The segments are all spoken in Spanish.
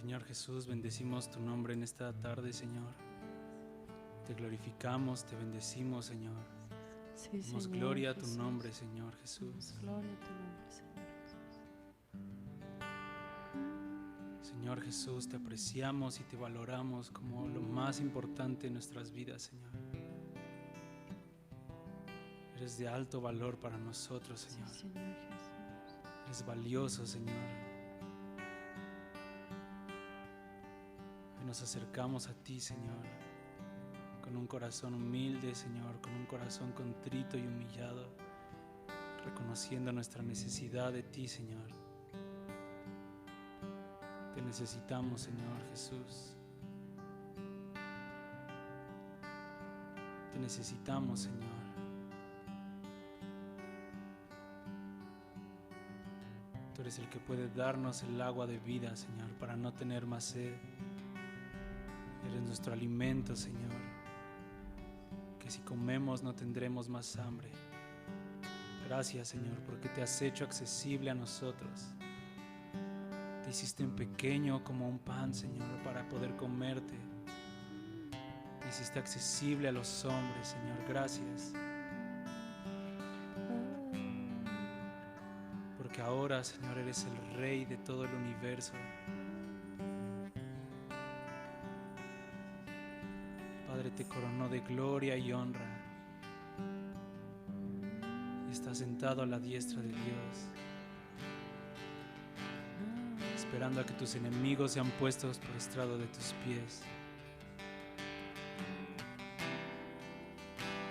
Señor Jesús, bendecimos tu nombre en esta tarde, Señor. Te glorificamos, te bendecimos, Señor. Sí, Damos Señor gloria a tu Jesús. nombre, Señor Damos Jesús. gloria a tu nombre, Señor Jesús. Señor Jesús, te apreciamos y te valoramos como lo más importante en nuestras vidas, Señor. Eres de alto valor para nosotros, Señor. Sí, Señor Jesús. Eres valioso, Señor. Hoy nos acercamos a ti, Señor, con un corazón humilde, Señor, con un corazón contrito y humillado, reconociendo nuestra necesidad de ti, Señor. Te necesitamos, Señor Jesús. Te necesitamos, Señor. Tú eres el que puede darnos el agua de vida, Señor, para no tener más sed. Eres nuestro alimento, Señor, que si comemos no tendremos más hambre. Gracias, Señor, porque te has hecho accesible a nosotros. Te hiciste en pequeño como un pan, Señor, para poder comerte. Te hiciste accesible a los hombres, Señor. Gracias. Porque ahora, Señor, eres el Rey de todo el universo. Padre te coronó de gloria y honra y está sentado a la diestra de Dios, esperando a que tus enemigos sean puestos por estrado de tus pies.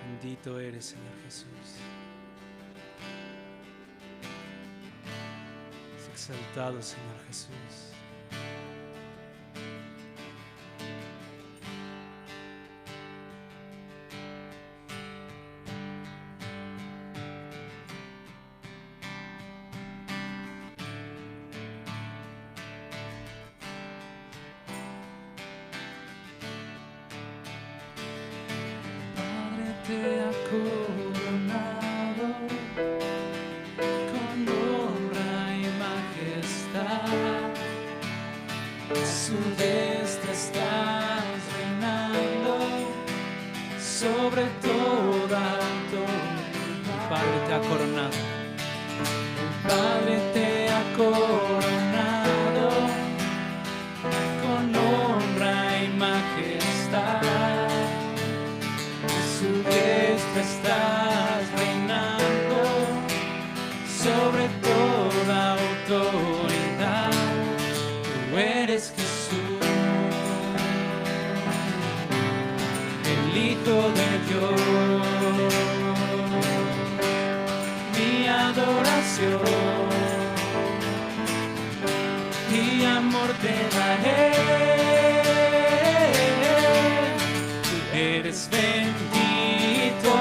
Bendito eres, Señor Jesús. Es exaltado, Señor Jesús. Te ha coronado con honra y majestad. A su diestra estás reinando sobre toda autoridad. El Padre te ha coronado. El Padre te ha coronado con honra y majestad. Su diestra estás reinando sobre toda autoridad. Tú eres Jesús, el Hijo de Dios. Mi adoración y amor te daré. Tú eres bendito,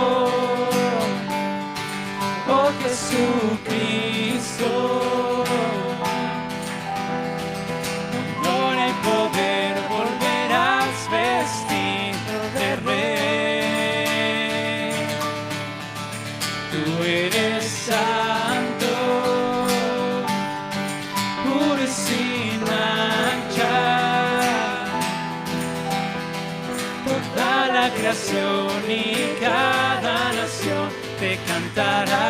oh Jesucristo. Con gloria y poder volverás vestido de rey. Tú eres santo, puro y sin mancha. Toda la creación y cada nación te cantará.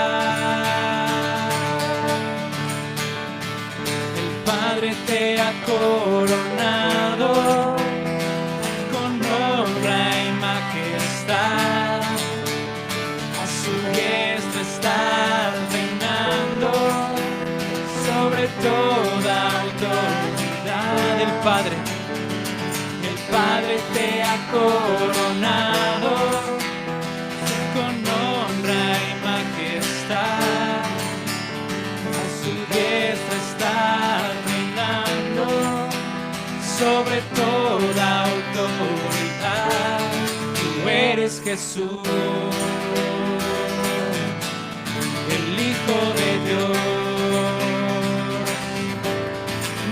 El Padre te ha coronado con honra y majestad. A su diestra estás reinando sobre toda autoridad. El Padre te ha coronado con honra y majestad. A su diestra está reinando sobre toda autoridad. Tú eres Jesús, el Hijo de Dios.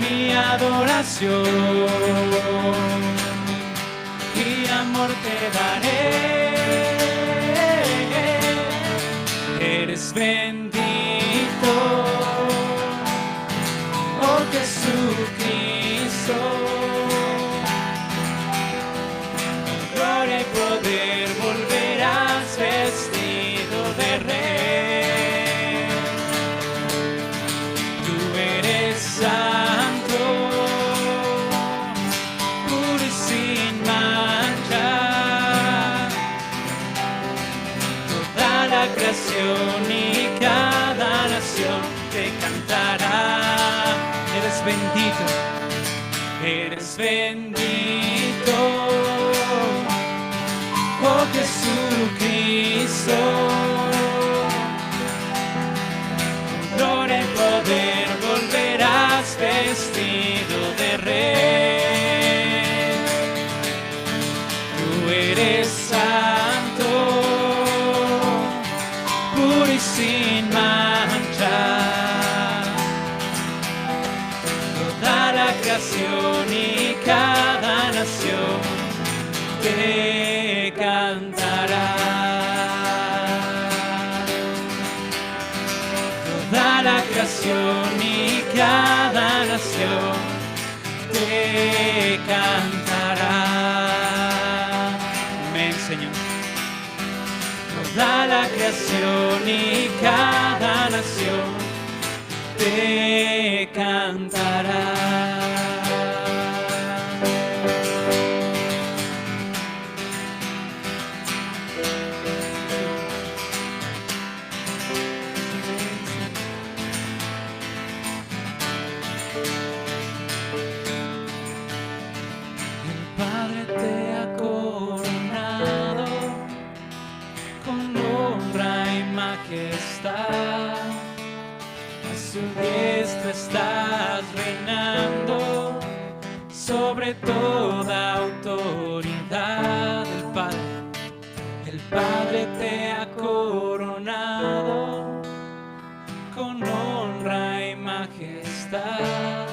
Mi adoración y amor te daré. Eres bendito, oh Jesucristo. Gloria y poder volverás vestido de rey. Tú eres santo, puro y sin mancha. Toda la creación y cada nación te cantará. Eres bendito, eres bendito, oh Jesucristo. Gloria y poder volverás vestido de rey. Tú eres santo, puro y sin mancha. Toda la creación y cada nación te cantará. Toda la creación y cada nación te cantará. Amén, Señor. Toda la creación y cada nación te cantará. El Padre te ha coronado con honra y majestad. A su diestra estás reinando sobre toda autoridad. El Padre te ha coronado con honra y majestad.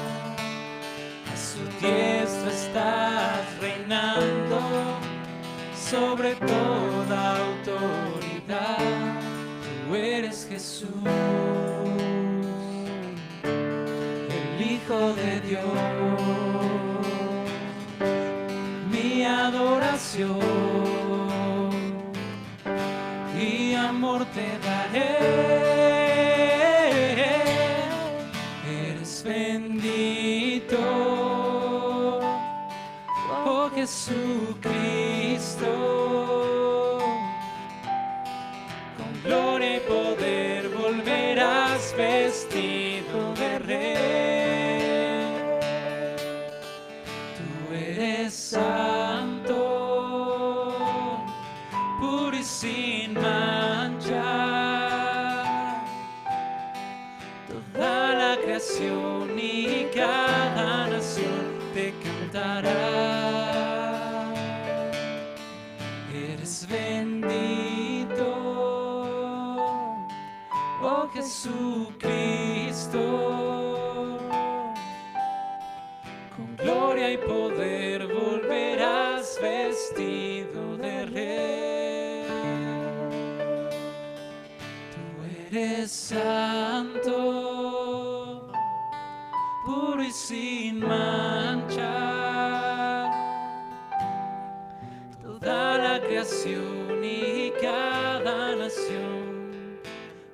A su diestra estás reinando sobre toda autoridad. Tú eres Jesús, el Hijo de Dios. Mi adoración y amor te daré. Eres bendito, oh Jesucristo. Con gloria y poder volverás vestido de rey. Tú eres santo, puro y sin mancha. Toda la creación y cada nación te cantará. Eres bendito, oh Jesucristo. Con gloria y poder volverás vestido de rey. Tú eres santo, puro y sin mancha. Toda la creación y cada nación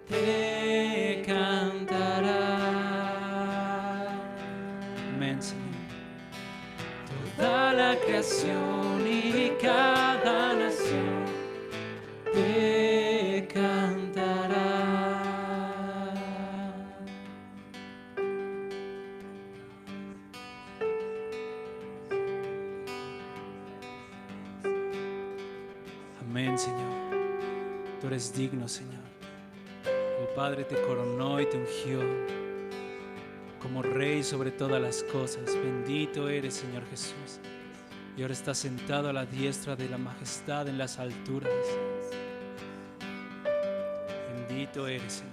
te cantará. Amén, Señor. Toda la creación y cada nación te cantará. Amén, Señor. Tú eres digno, Señor. El Padre te coronó y te ungió como Rey sobre todas las cosas. Bendito eres, Señor Jesús. Y ahora estás sentado a la diestra de la majestad en las alturas. Bendito eres, Señor.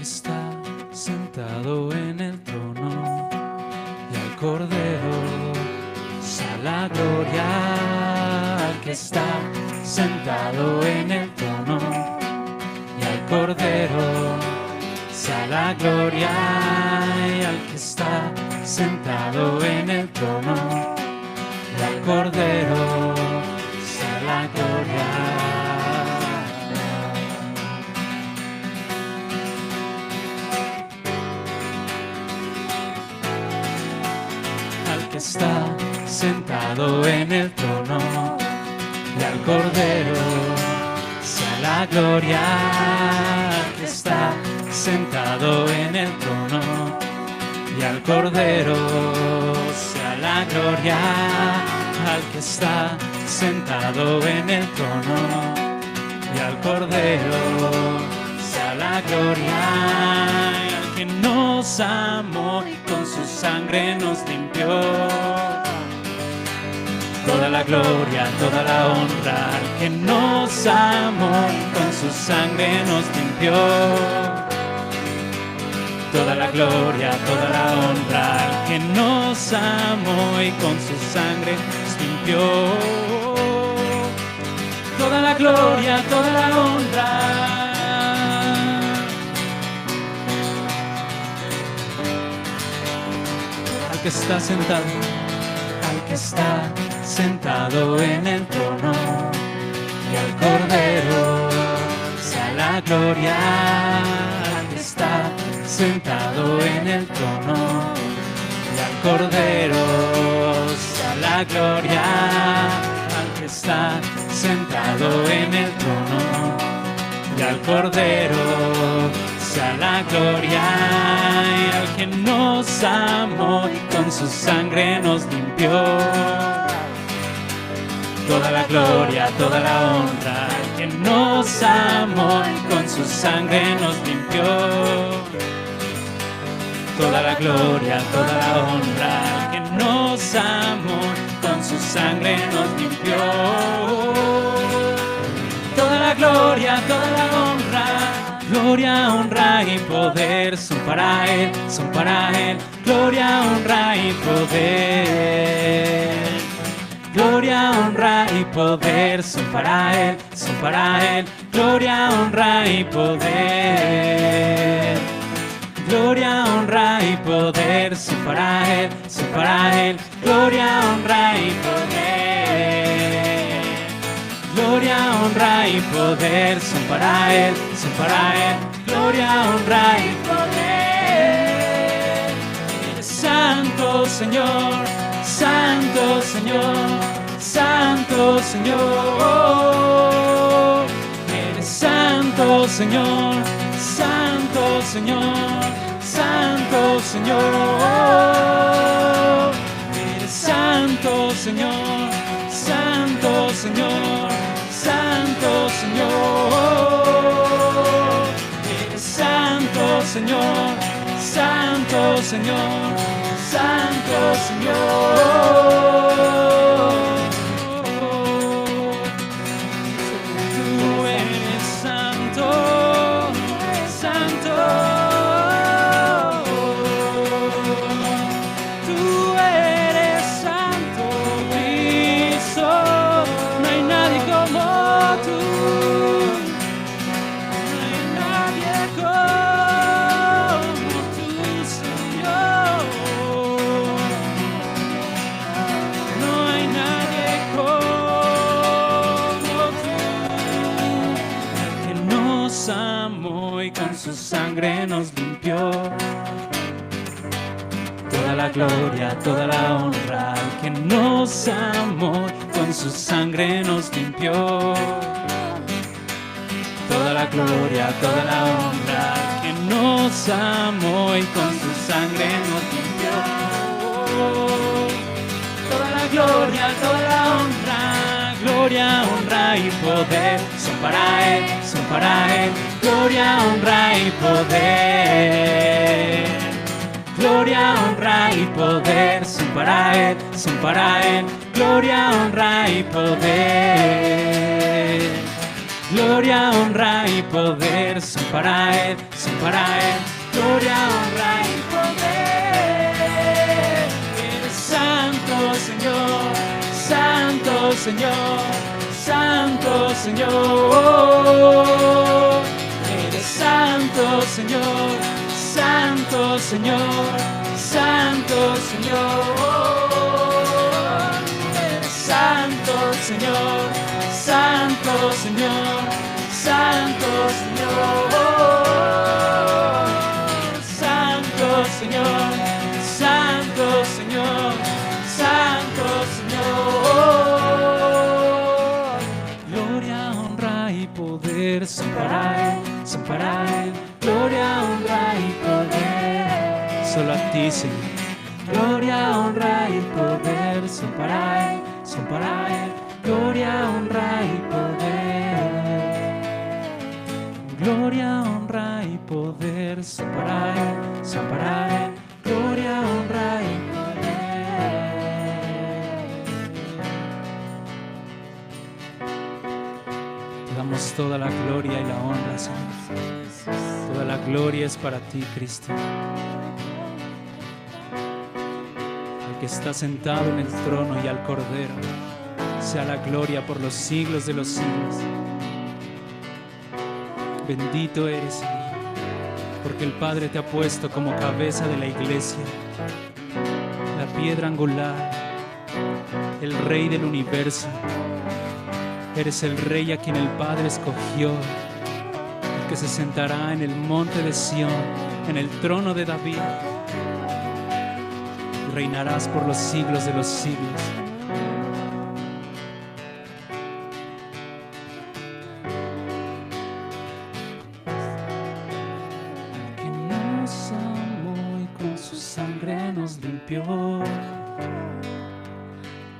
que está sentado en el trono y al Cordero sea la gloria. Al que está sentado en el trono y al Cordero sea la gloria. Y al que está sentado en el trono y al Cordero sea la gloria. Al que está sentado en el trono y al Cordero sea la gloria. Al que está sentado en el trono y al Cordero sea la gloria. Al que está sentado en el trono y al Cordero sea la gloria. Y al que nos amó y con su sangre nos limpió, toda la gloria, toda la honra. Al que nos amó y con su sangre nos limpió, toda la gloria, toda la honra. Al que nos amó y con su sangre nos limpió, toda la gloria, toda la honra. Al que está sentado, al que está sentado en el trono y al Cordero sea la gloria. Al que está sentado en el trono y al Cordero sea la gloria. Al que está sentado en el trono y al Cordero sea la gloria. Y al que nos amó y con su sangre nos limpió, toda la gloria, toda la honra. Al que nos amó y con su sangre nos limpió, toda la gloria, toda la honra. Al que nos amó y con su sangre nos limpió, toda la gloria, toda la honra. Gloria, honra y poder son para Él, son para Él. Gloria, honra y poder. Gloria, honra y poder son para Él, son para Él. Gloria, honra y poder. Gloria, honra y poder son para Él, son para Él. Gloria, honra y poder. Gloria, honra y poder son para Él, son para Él. Gloria, honra y poder. Eres santo, Señor, santo, Señor, santo, Señor. Eres santo, Señor, santo, Señor, santo, Señor. Eres santo, Señor, santo, Señor, santo, Señor. Eres santo, Señor, santo, Señor, santo, Señor. Tú eres santo, santo. Tú eres santo, Cristo. No hay nadie como tú. No hay nadie como tú, Señor. No hay nadie como tú. El que nos amó y con su sangre nos limpió, toda la gloria, toda la honra. Al que nos amó y con su sangre nos limpió, toda la gloria, toda la honra. Al que nos amó y con su sangre nos limpió, toda la gloria, toda la honra. Gloria, honra y poder son para Él, son para Él. Gloria, honra y poder. Gloria, honra y poder son para Él, son para Él. Gloria, honra y poder. Gloria, honra y poder son para Él, son para Él. Gloria, honra y poder. Eres santo, Señor, santo, Señor, santo, Señor. Eres santo, Señor, santo, Señor, santo, Señor. Eres santo, Señor, santo, Señor, santo, Señor. Santo, Señor, santo, Señor, santo, Señor. Gloria, honra y poder son para Él, son para Él. Gloria, honra y poder. Solo a ti, Señor. Gloria, honra y poder son para Él, son para Él. Gloria, honra y poder. Gloria, honra y poder son para Él, son para Él. Gloria, honra y poder. Te damos toda la gloria y la honra, Señor. Toda la gloria es para ti, Cristo. El que está sentado en el trono y al Cordero, sea la gloria por los siglos de los siglos. Bendito eres, Señor, porque el Padre te ha puesto como cabeza de la iglesia, la piedra angular, el Rey del universo. Eres el Rey a quien el Padre escogió, el que se sentará en el monte de Sión, en el trono de David. Reinarás por los siglos de los siglos. Que nos amó y con su sangre nos limpió.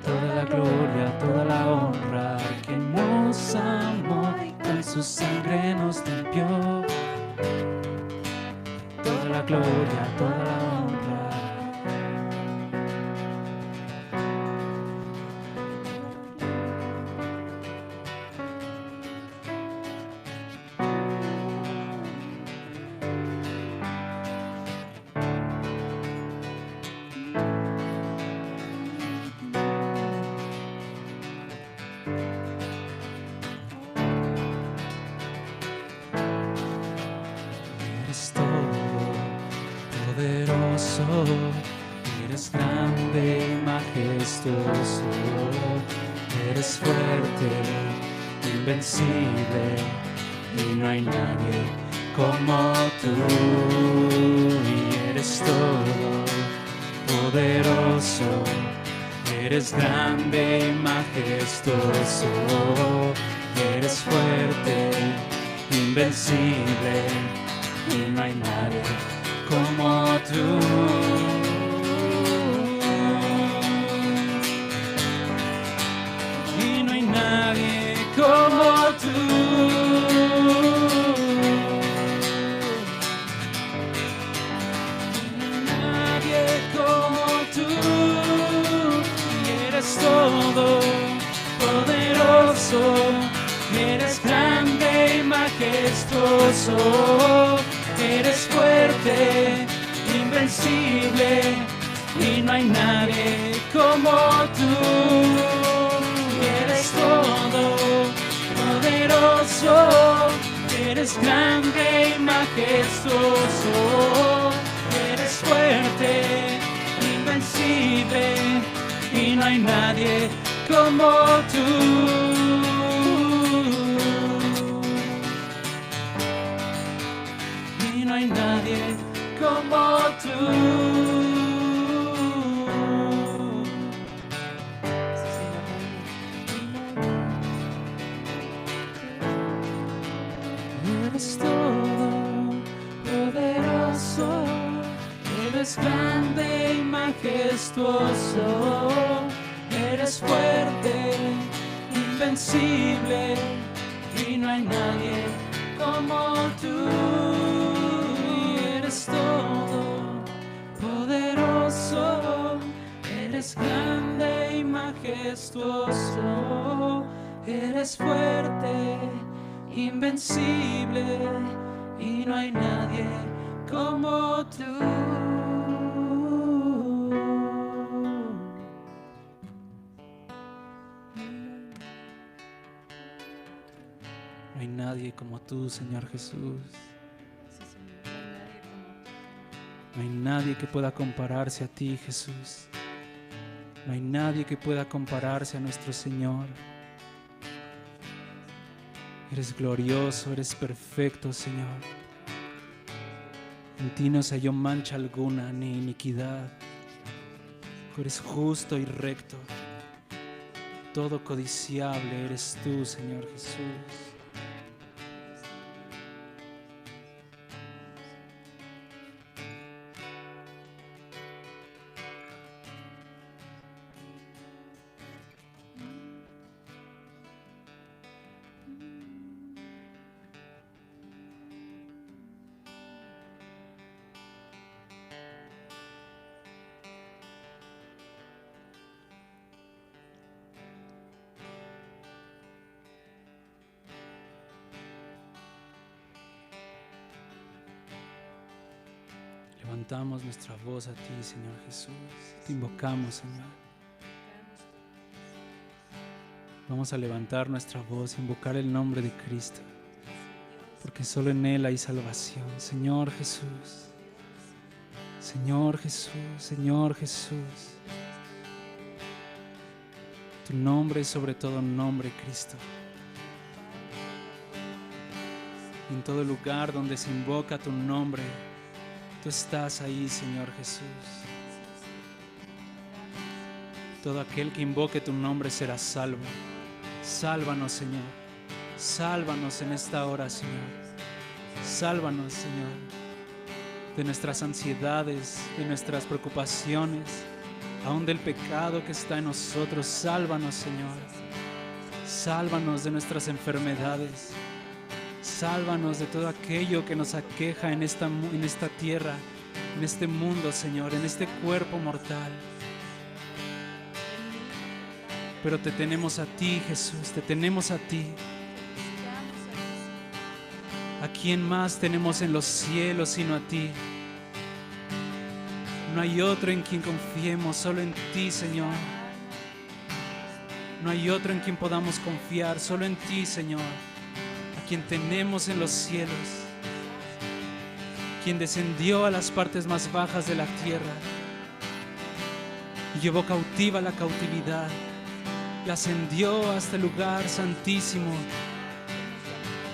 Toda la gloria, toda la honra. Que nos amó y con su sangre nos limpió. Toda la gloria, toda la honra. Eres todopoderoso, eres grande y majestuoso, eres fuerte, invencible, y no hay nadie como tú. Y eres todopoderoso, eres grande y majestuoso, eres fuerte, invencible, y no hay nadie como tú. Y no hay nadie como tú. Y no hay nadie como tú. Y eres todopoderoso, eres grande y majestuoso, eres fuerte, invencible, y no hay nadie como tú. Eres todopoderoso, eres grande y majestuoso, eres fuerte, invencible, y no hay nadie como tú. No hay nadie como tú. Eres todopoderoso, eres grande y majestuoso, eres fuerte, invencible, y no hay nadie como tú. Eres todopoderoso, eres grande y majestuoso, eres fuerte, invencible, y no hay nadie como tú. No hay nadie como tú, Señor Jesús. Sí, Señor, no hay nadie como tú. No hay nadie que pueda compararse a ti, Jesús. No hay nadie que pueda compararse a nuestro Señor. Eres glorioso, eres perfecto, Señor. En ti no se halló mancha alguna ni iniquidad. Eres justo y recto. Todo codiciable eres tú, Señor Jesús. Levantamos nuestra voz a ti, Señor Jesús. Te invocamos, Señor. Vamos a levantar nuestra voz, invocar el nombre de Cristo, porque solo en Él hay salvación. Señor Jesús, Señor Jesús, Señor Jesús. Tu nombre es sobre todo nombre, Cristo. En todo lugar donde se invoca tu nombre, tú estás ahí, Señor Jesús. Todo aquel que invoque tu nombre será salvo. Sálvanos, Señor. Sálvanos en esta hora, Señor. Sálvanos, Señor, de nuestras ansiedades, de nuestras preocupaciones, aún del pecado que está en nosotros. Sálvanos, Señor. Sálvanos de nuestras enfermedades. Sálvanos de todo aquello que nos aqueja en esta tierra, en este mundo, Señor, en este cuerpo mortal. Pero te tenemos a ti, Jesús, te tenemos a ti. ¿A quién más tenemos en los cielos sino a ti? No hay otro en quien confiemos, solo en ti, Señor. No hay otro en quien podamos confiar, solo en ti, Señor. Quien tenemos en los cielos, quien descendió a las partes más bajas de la tierra y llevó cautiva la cautividad y ascendió hasta el lugar santísimo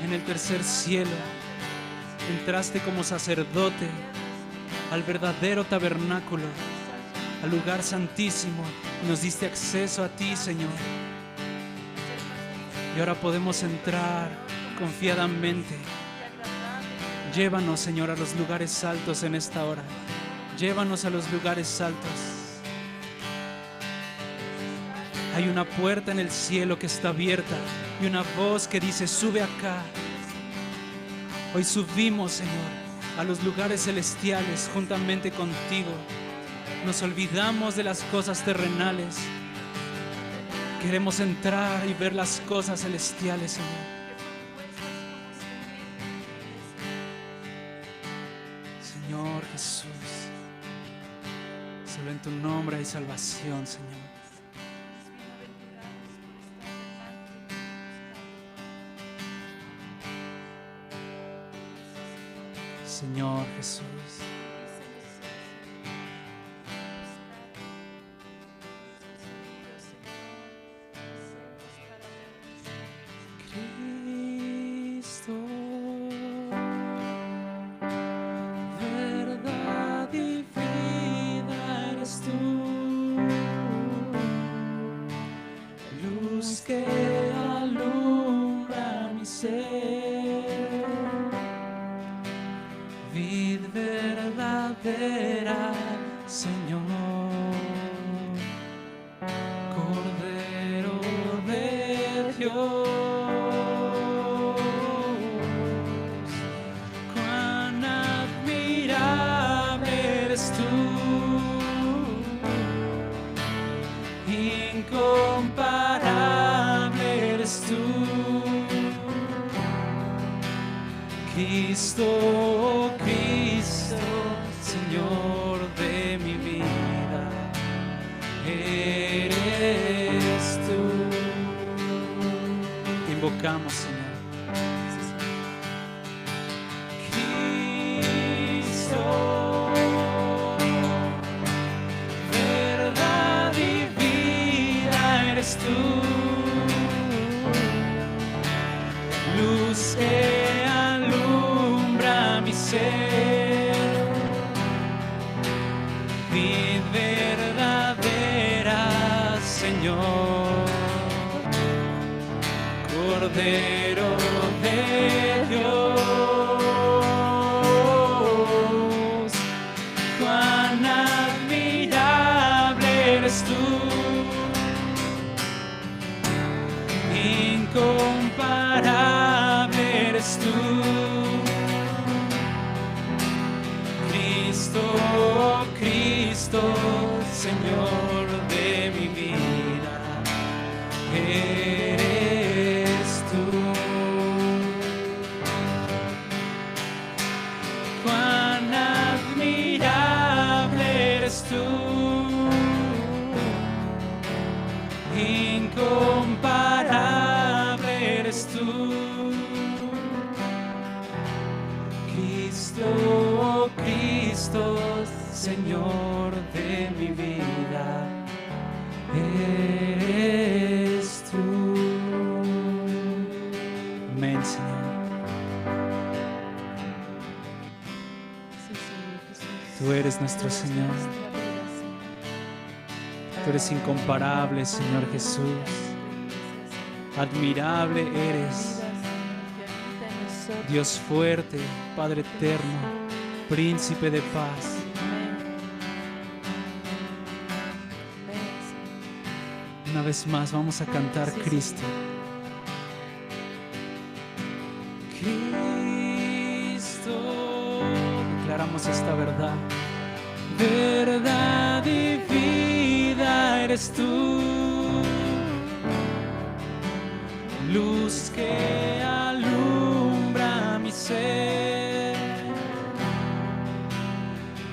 en el tercer cielo. Entraste como sacerdote al verdadero tabernáculo, al lugar santísimo, y nos diste acceso a ti, Señor. Y ahora podemos entrar confiadamente. Llévanos, Señor, a los lugares altos en esta hora. Llévanos a los lugares altos. Hay una puerta en el cielo que está abierta y una voz que dice: sube acá. Hoy subimos, Señor, a los lugares celestiales juntamente contigo. Nos olvidamos de las cosas terrenales. Queremos entrar y ver las cosas celestiales, Señor. Señor Jesús, solo en tu nombre hay salvación, Señor. Señor Jesús. Cristo, verdad y vida eres tú, luz que alumbra mi ser, vid verdadera, Señor, Cordero de Dios. Cuán admirable eres tú, incomparable eres tú. invocamos, Señor. Cristo, verdad y vida eres tú, luz que alumbra mi ser, vid verdadera, Señor, Cordero de Dios, cuán admirable eres tú, incomparable eres tú, Cristo, Cristo, Señor de mi vida, eres tú. Cuán admirable eres tú, incomparable eres tú, Cristo, Cristo, Señor de mi vida, eres tú. Amén, Señor. Sí, Señor Jesús. Tú eres nuestro Señor. Nuestra vida, Señor. Tú eres incomparable, Señor Jesús. Admirable eres, Dios fuerte, Padre eterno, Príncipe de paz. Una vez más vamos a cantar Sí, Cristo. Cristo, declaramos esta verdad. Verdad y vida eres tú, luz que alumbra mi ser,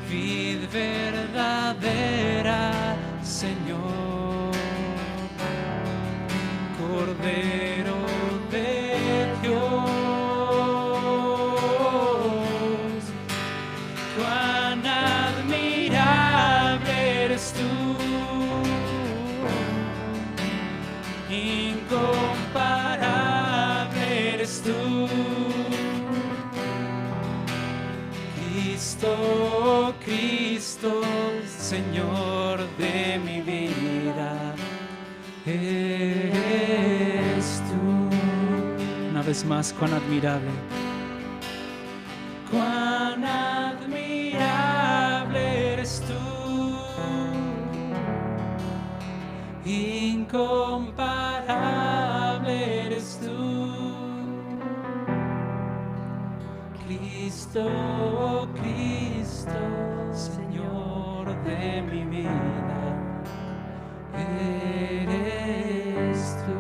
vid verdadera, Señor, Cordero de Dios, cuán admirable eres tú, incomparable eres tú, Cristo, Cristo, Señor de mi vida, eres tú. Una vez más, cuán admirable, cuán admirable eres tú, incomparable eres tú, Cristo, Cristo, Señor de mi vida, eres tú.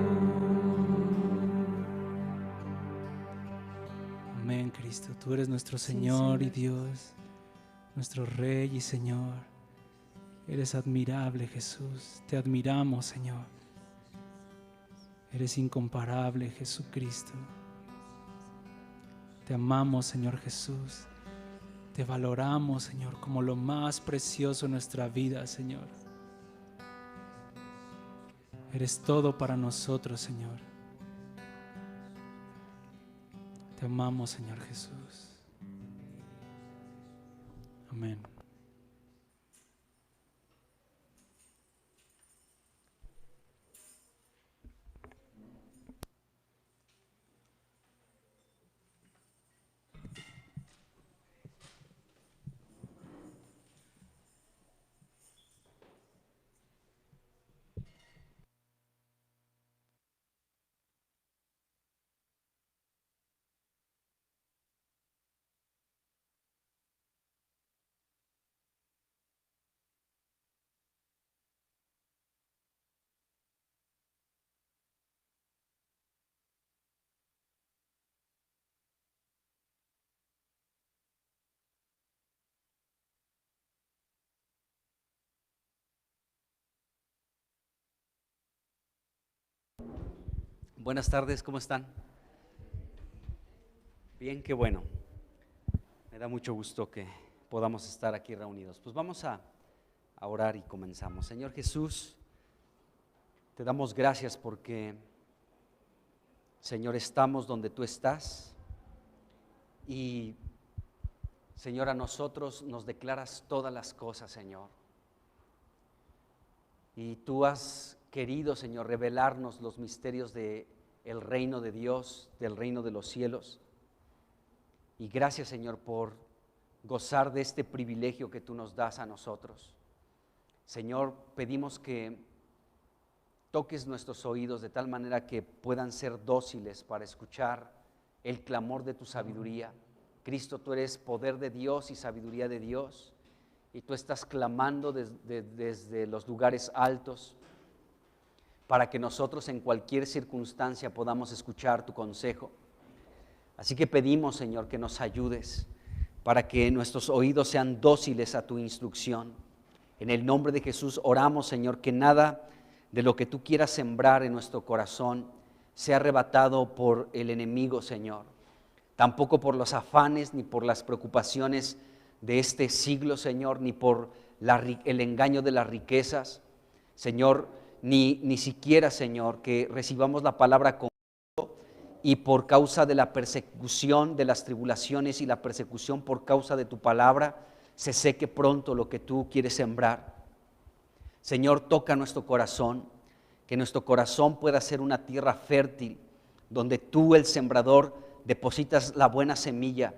Amén, Cristo. Tú eres nuestro Señor y Dios, nuestro Rey y Señor. Eres admirable, Jesús. Te admiramos, Señor. Eres incomparable, Jesucristo. Te amamos, Señor Jesús. Te valoramos, Señor, como lo más precioso en nuestra vida, Señor. Eres todo para nosotros, Señor. Te amamos, Señor Jesús. Amén. Buenas tardes, ¿cómo están? Bien, qué bueno. Me da mucho gusto que podamos estar aquí reunidos. Pues vamos a orar y comenzamos. Señor Jesús, te damos gracias porque, Señor, estamos donde tú estás y, Señor, a nosotros nos declaras todas las cosas, Señor. Y tú has querido, Señor, revelarnos los misterios del reino de Dios, del reino de los cielos. Y gracias, Señor, por gozar de este privilegio que tú nos das a nosotros. Señor, pedimos que toques nuestros oídos de tal manera que puedan ser dóciles para escuchar el clamor de tu sabiduría. Cristo, tú eres poder de Dios y sabiduría de Dios, y tú estás clamando desde los lugares altos para que nosotros en cualquier circunstancia podamos escuchar tu consejo. Así que pedimos, Señor, que nos ayudes para que nuestros oídos sean dóciles a tu instrucción. En el nombre de Jesús oramos, Señor, que nada de lo que tú quieras sembrar en nuestro corazón sea arrebatado por el enemigo, Señor. Tampoco por los afanes ni por las preocupaciones de este siglo, Señor, ni por el engaño de las riquezas, Señor, ni siquiera, Señor, que recibamos la palabra con y por causa de la persecución, de las tribulaciones y la persecución por causa de tu palabra, se seque pronto lo que tú quieres sembrar. Señor, toca nuestro corazón, que nuestro corazón pueda ser una tierra fértil, donde tú, el sembrador, depositas la buena semilla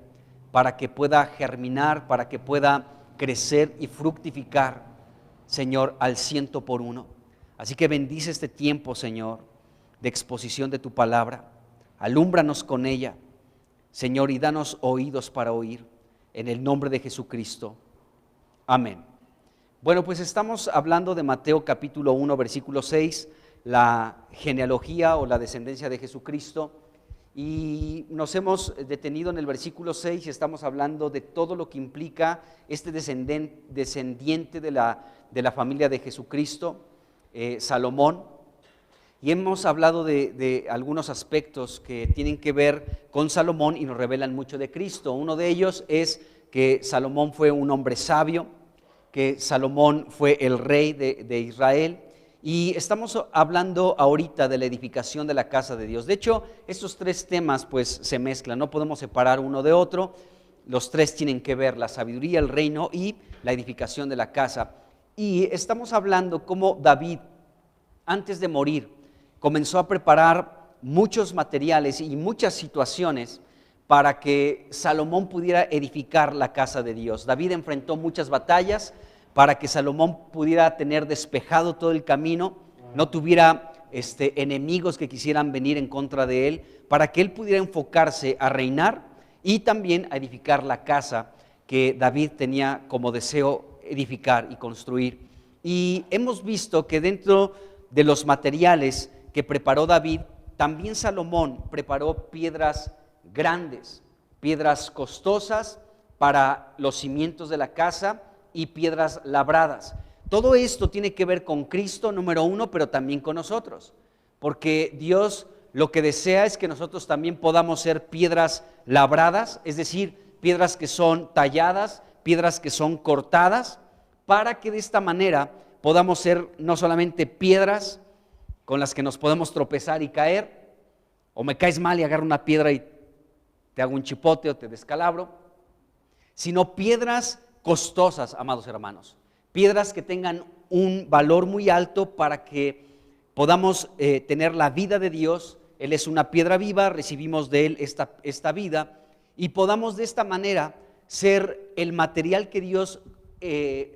para que pueda germinar, para que pueda crecer y fructificar, Señor, al 100%. Así que bendice este tiempo, Señor, de exposición de tu palabra. Alúmbranos con ella, Señor, y danos oídos para oír, en el nombre de Jesucristo. Amén. Bueno, pues estamos hablando de Mateo capítulo 1, versículo 6, la genealogía o la descendencia de Jesucristo, y nos hemos detenido en el versículo 6 y estamos hablando de todo lo que implica este descendiente de la familia de Jesucristo, Salomón. Y hemos hablado de algunos aspectos que tienen que ver con Salomón y nos revelan mucho de Cristo. Uno de ellos es que Salomón fue un hombre sabio, que Salomón fue el rey de Israel. Y estamos hablando ahorita de la edificación de la casa de Dios. De hecho, estos tres temas pues se mezclan, no podemos separar uno de otro. Los tres tienen que ver: la sabiduría, el reino y la edificación de la casa. Y estamos hablando cómo David, antes de morir, comenzó a preparar muchos materiales y muchas situaciones para que Salomón pudiera edificar la casa de Dios. David enfrentó muchas batallas para que Salomón pudiera tener despejado todo el camino, no tuviera enemigos que quisieran venir en contra de él, para que él pudiera enfocarse a reinar y también a edificar la casa que David tenía como deseo edificar y construir. Y hemos visto que dentro de los materiales que preparó David, también Salomón preparó piedras grandes, piedras costosas para los cimientos de la casa y piedras labradas. Todo esto tiene que ver con Cristo, número uno, pero también con nosotros, porque Dios lo que desea es que nosotros también podamos ser piedras labradas, es decir, piedras que son talladas, piedras que son cortadas, para que de esta manera podamos ser no solamente piedras con las que nos podemos tropezar y caer, o me caes mal y agarro una piedra y te hago un chipote o te descalabro, sino piedras costosas, amados hermanos, piedras que tengan un valor muy alto para que podamos tener la vida de Dios. Él es una piedra viva, recibimos de Él esta vida y podamos de esta manera ser el material que Dios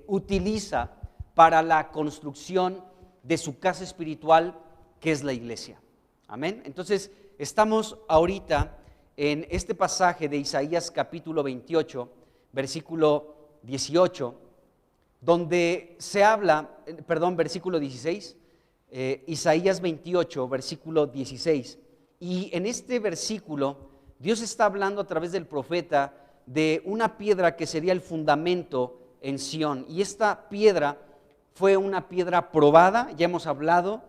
utiliza para la construcción de su casa espiritual, que es la iglesia. Amén. Entonces estamos ahorita en este pasaje de Isaías capítulo 28, versículo 18, donde se habla, versículo 16, Isaías 28, versículo 16, y en este versículo Dios está hablando a través del profeta de una piedra que sería el fundamento en Sión, y esta piedra fue una piedra probada. Ya hemos hablado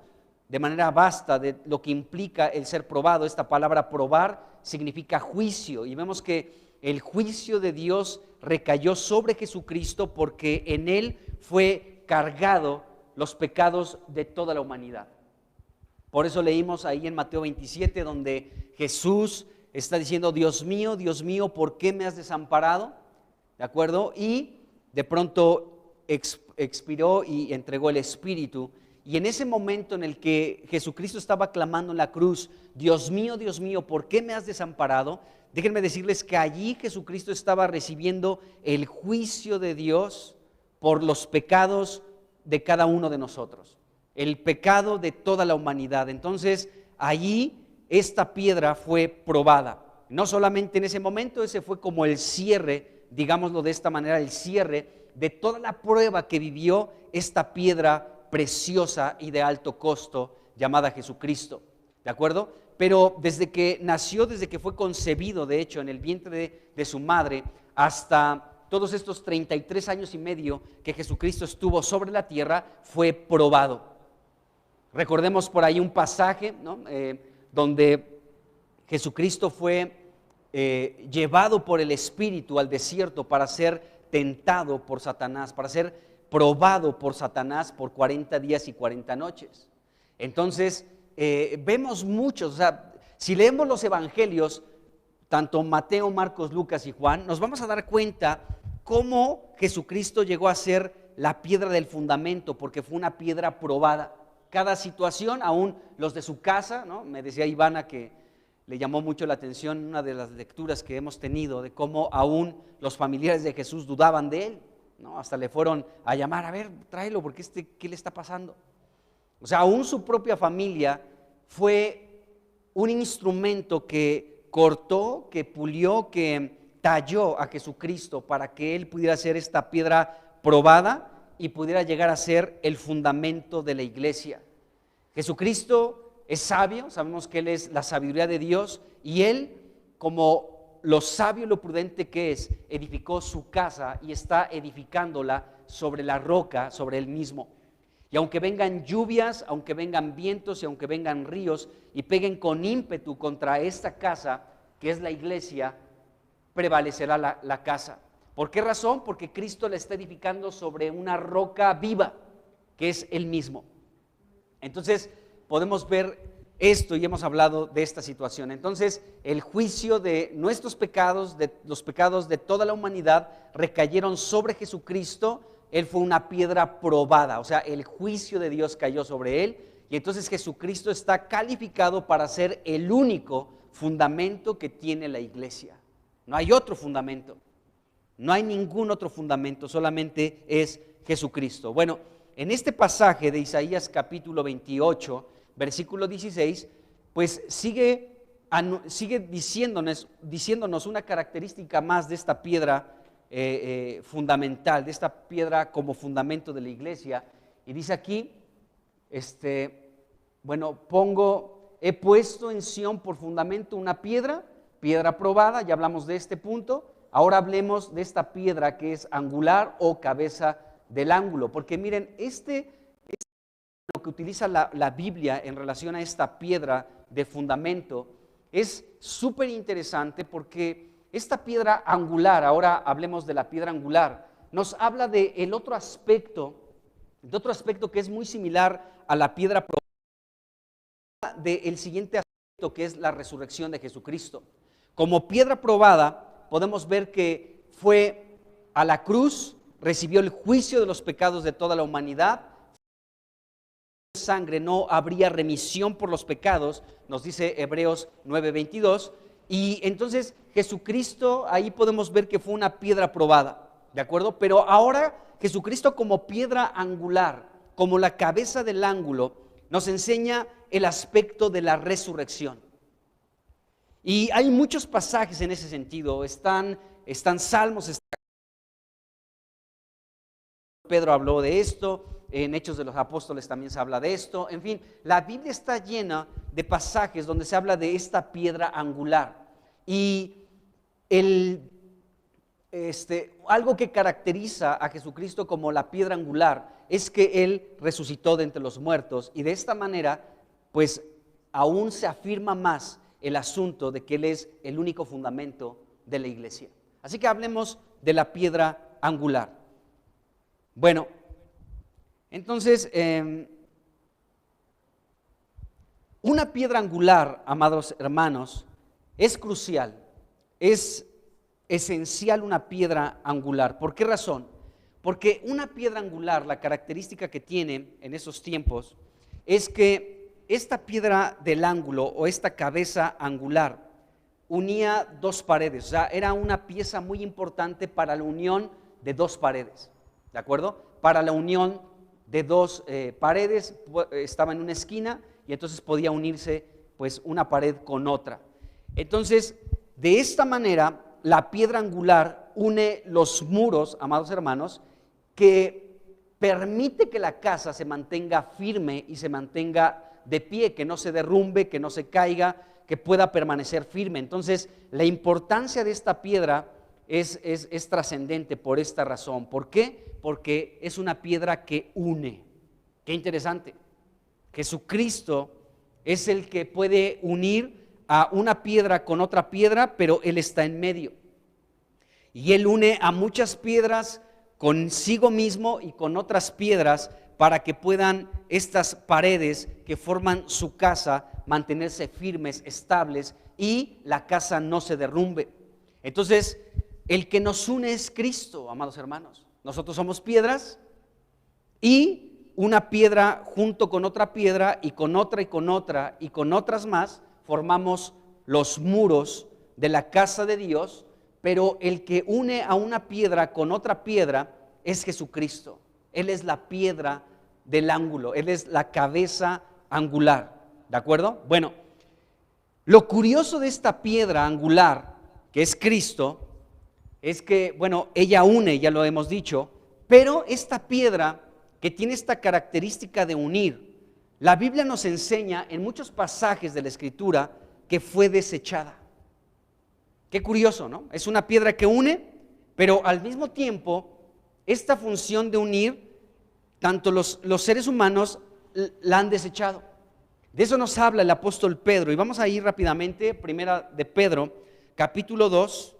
de manera vasta de lo que implica el ser probado. Esta palabra probar significa juicio, y vemos que el juicio de Dios recayó sobre Jesucristo porque en Él fue cargado los pecados de toda la humanidad. Por eso leímos ahí en Mateo 27, donde Jesús está diciendo: Dios mío, ¿por qué me has desamparado? ¿De acuerdo? Y de pronto expiró y entregó el Espíritu. Y en ese momento en el que Jesucristo estaba clamando en la cruz: Dios mío, ¿por qué me has desamparado? Déjenme decirles que allí Jesucristo estaba recibiendo el juicio de Dios por los pecados de cada uno de nosotros, el pecado de toda la humanidad. Entonces allí esta piedra fue probada. No solamente en ese momento, ese fue como el cierre, digámoslo de esta manera, el cierre de toda la prueba que vivió esta piedra preciosa y de alto costo llamada Jesucristo, ¿de acuerdo? Pero desde que nació, desde que fue concebido, de hecho, en el vientre de su madre, hasta todos estos 33 años y medio que Jesucristo estuvo sobre la tierra, fue probado. Recordemos por ahí un pasaje, ¿no? Donde Jesucristo fue llevado por el Espíritu al desierto para ser tentado por Satanás, para ser probado por Satanás por 40 días y 40 noches. Entonces, vemos muchos, o sea, si leemos los evangelios, tanto Mateo, Marcos, Lucas y Juan, nos vamos a dar cuenta cómo Jesucristo llegó a ser la piedra del fundamento, porque fue una piedra probada. Cada situación, aún los de su casa, ¿no? Me decía Ivana que le llamó mucho la atención una de las lecturas que hemos tenido, de cómo aún los familiares de Jesús dudaban de él, ¿no? Hasta le fueron a llamar: a ver, tráelo, porque ¿qué le está pasando? O sea, aún su propia familia fue un instrumento que cortó, que pulió, que talló a Jesucristo para que Él pudiera ser esta piedra probada y pudiera llegar a ser el fundamento de la iglesia. Jesucristo es sabio, sabemos que Él es la sabiduría de Dios, y Él, como lo sabio y lo prudente que es, edificó su casa y está edificándola sobre la roca, sobre Él mismo. Y aunque vengan lluvias, aunque vengan vientos y aunque vengan ríos y peguen con ímpetu contra esta casa, que es la iglesia, prevalecerá la casa. ¿Por qué razón? Porque Cristo la está edificando sobre una roca viva, que es Él mismo. Entonces podemos ver esto, y hemos hablado de esta situación. Entonces el juicio de nuestros pecados, de los pecados de toda la humanidad, recayeron sobre Jesucristo. Él fue una piedra probada, o sea, el juicio de Dios cayó sobre Él, y entonces Jesucristo está calificado para ser el único fundamento que tiene la iglesia. No hay otro fundamento, no hay ningún otro fundamento, solamente es Jesucristo. Bueno, en este pasaje de Isaías capítulo 28, versículo 16, pues sigue diciéndonos una característica más de esta piedra fundamental, de esta piedra como fundamento de la iglesia. Y dice aquí, he puesto en Sión por fundamento una piedra probada. Ya hablamos de este punto. Ahora hablemos de esta piedra que es angular o cabeza del ángulo, porque miren, lo que utiliza la Biblia en relación a esta piedra de fundamento es súper interesante, porque esta piedra angular, ahora hablemos de la piedra angular, nos habla de otro aspecto que es muy similar a la piedra probada, del siguiente aspecto, que es la resurrección de Jesucristo. Como piedra probada, podemos ver que fue a la cruz, recibió el juicio de los pecados de toda la humanidad. Sangre no habría remisión por los pecados, nos dice Hebreos 9:22. Y entonces Jesucristo, ahí podemos ver que fue una piedra probada, ¿de acuerdo? Pero ahora Jesucristo como piedra angular, como la cabeza del ángulo, nos enseña el aspecto de la resurrección. Y hay muchos pasajes en ese sentido, están Salmos, Pedro habló de esto, en Hechos de los Apóstoles también se habla de esto. En fin, la Biblia está llena de pasajes donde se habla de esta piedra angular. Y algo que caracteriza a Jesucristo como la piedra angular es que Él resucitó de entre los muertos, y de esta manera pues aún se afirma más el asunto de que Él es el único fundamento de la iglesia. Así que hablemos de la piedra angular. Bueno, entonces, una piedra angular, amados hermanos, es crucial, es esencial una piedra angular. ¿Por qué razón? Porque una piedra angular, la característica que tiene en esos tiempos, es que esta piedra del ángulo o esta cabeza angular unía dos paredes, o sea, era una pieza muy importante para la unión de dos paredes, ¿de acuerdo? Para la unión de dos paredes, estaba en una esquina y entonces podía unirse pues una pared con otra. Entonces, de esta manera, la piedra angular une los muros, amados hermanos, que permite que la casa se mantenga firme y se mantenga de pie, que no se derrumbe, que no se caiga, que pueda permanecer firme. Entonces, la importancia de esta piedra es trascendente por esta razón. ¿Por qué? Porque es una piedra que une. Qué interesante. Jesucristo es el que puede unir a una piedra con otra piedra, pero Él está en medio. Y Él une a muchas piedras consigo mismo y con otras piedras para que puedan estas paredes que forman su casa mantenerse firmes, estables y la casa no se derrumbe. Entonces, el que nos une es Cristo, amados hermanos. Nosotros somos piedras y una piedra junto con otra piedra y con otra y con otra y con otras más formamos los muros de la casa de Dios, pero el que une a una piedra con otra piedra es Jesucristo. Él es la piedra del ángulo, Él es la cabeza angular, ¿de acuerdo? Bueno, lo curioso de esta piedra angular, que es Cristo, es que, bueno, ella une, ya lo hemos dicho, pero esta piedra que tiene esta característica de unir, la Biblia nos enseña en muchos pasajes de la Escritura que fue desechada. Qué curioso, ¿no? Es una piedra que une, pero al mismo tiempo, esta función de unir, tanto los seres humanos la han desechado. De eso nos habla el apóstol Pedro, y vamos a ir rápidamente, primera de Pedro, capítulo 2,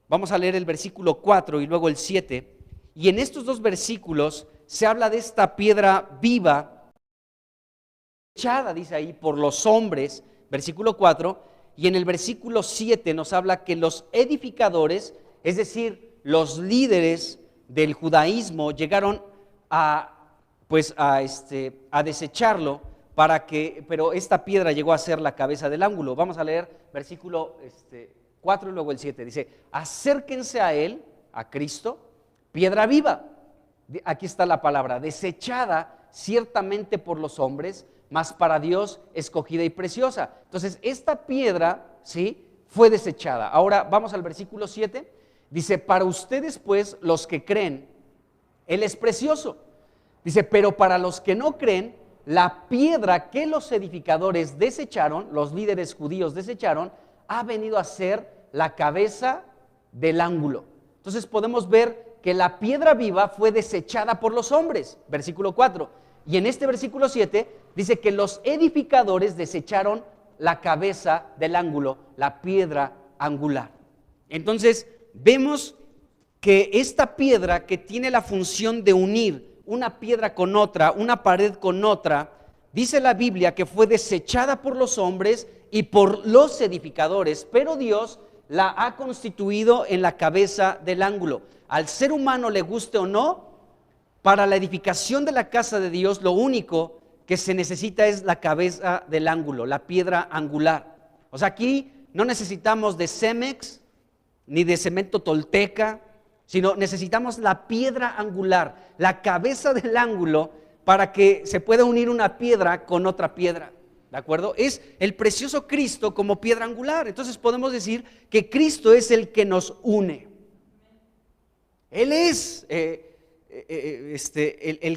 vamos a leer el versículo 4 y luego el 7, y en estos dos versículos se habla de esta piedra viva, desechada, dice ahí, por los hombres, versículo 4, y en el versículo 7 nos habla que los edificadores, es decir, los líderes del judaísmo llegaron a desecharlo pero esta piedra llegó a ser la cabeza del ángulo. Vamos a leer versículo 4 y luego el 7. Dice, acérquense a él, a Cristo, piedra viva. Aquí está la palabra, desechada ciertamente por los hombres, mas para Dios escogida y preciosa. Entonces, esta piedra, ¿sí?, fue desechada. Ahora vamos al versículo 7. Dice, para ustedes pues, los que creen, Él es precioso. Dice, pero para los que no creen, la piedra que los edificadores desecharon, los líderes judíos desecharon, ha venido a ser la cabeza del ángulo. Entonces podemos ver que la piedra viva fue desechada por los hombres, versículo 4. Y en este versículo 7 dice que los edificadores desecharon la cabeza del ángulo, la piedra angular. Entonces vemos que esta piedra que tiene la función de unir una piedra con otra, una pared con otra, dice la Biblia que fue desechada por los hombres y por los edificadores, pero Dios la ha constituido en la cabeza del ángulo. Al ser humano, le guste o no, para la edificación de la casa de Dios, lo único que se necesita es la cabeza del ángulo, la piedra angular. O sea, aquí no necesitamos de Cemex ni de cemento tolteca, sino necesitamos la piedra angular, la cabeza del ángulo, para que se pueda unir una piedra con otra piedra, ¿de acuerdo? Es el precioso Cristo como piedra angular. Entonces podemos decir que Cristo es el que nos une. Él es el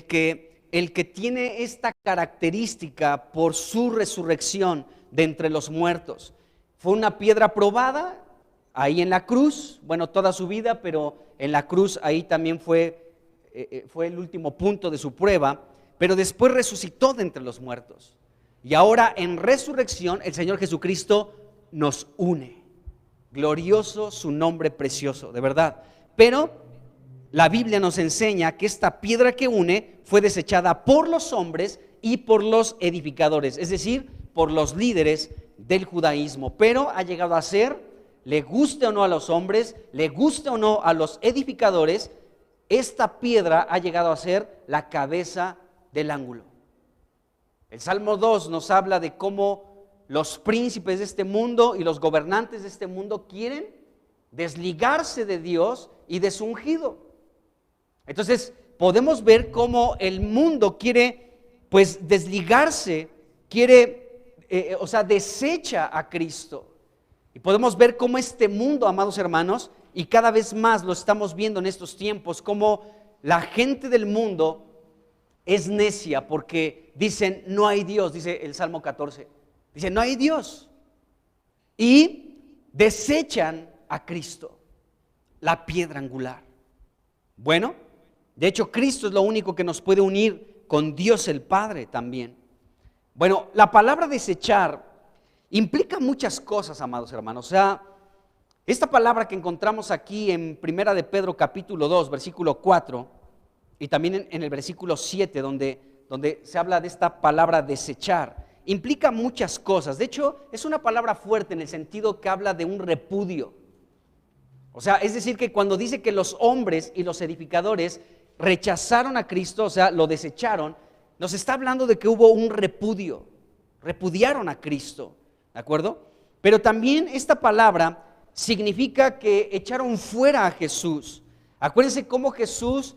que tiene esta característica por su resurrección de entre los muertos. Fue una piedra probada ahí en la cruz, bueno, toda su vida, pero en la cruz ahí también fue el último punto de su prueba, pero después resucitó de entre los muertos. Y ahora en resurrección el Señor Jesucristo nos une. Glorioso su nombre precioso, de verdad. Pero la Biblia nos enseña que esta piedra que une fue desechada por los hombres y por los edificadores, es decir, por los líderes del judaísmo. Pero ha llegado a ser, le guste o no a los hombres, le guste o no a los edificadores, esta piedra ha llegado a ser la cabeza del ángulo. El Salmo 2 nos habla de cómo los príncipes de este mundo y los gobernantes de este mundo quieren desligarse de Dios y de su ungido. Entonces podemos ver cómo el mundo quiere pues desligarse, desecha a Cristo. Y podemos ver cómo este mundo, amados hermanos, y cada vez más lo estamos viendo en estos tiempos, cómo la gente del mundo es necia porque dicen no hay Dios, dice el Salmo 14. Dice no hay Dios. Y desechan a Cristo, la piedra angular. Bueno, de hecho Cristo es lo único que nos puede unir con Dios el Padre también. Bueno, la palabra desechar implica muchas cosas, amados hermanos. O sea, esta palabra que encontramos aquí en Primera de Pedro capítulo 2, versículo 4, y también en el versículo 7, donde se habla de esta palabra desechar, implica muchas cosas. De hecho, es una palabra fuerte en el sentido que habla de un repudio. O sea, es decir, que cuando dice que los hombres y los edificadores rechazaron a Cristo, o sea, lo desecharon, nos está hablando de que hubo un repudio, repudiaron a Cristo, ¿de acuerdo? Pero también esta palabra significa que echaron fuera a Jesús. Acuérdense cómo Jesús,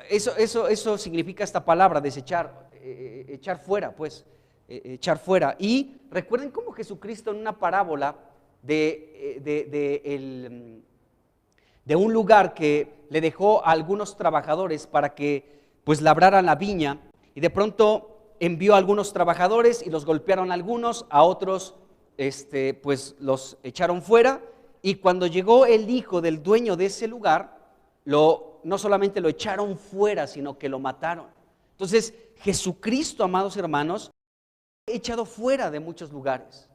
eso significa esta palabra, desechar, echar fuera, pues, echar fuera. Y recuerden cómo Jesucristo en una parábola de un lugar que le dejó a algunos trabajadores para que pues labraran la viña, y de pronto envió a algunos trabajadores y los golpearon a algunos, a otros pues los echaron fuera. Y cuando llegó el hijo del dueño de ese lugar, no solamente lo echaron fuera, sino que lo mataron. Entonces Jesucristo, amados hermanos, fue echado fuera de muchos lugares.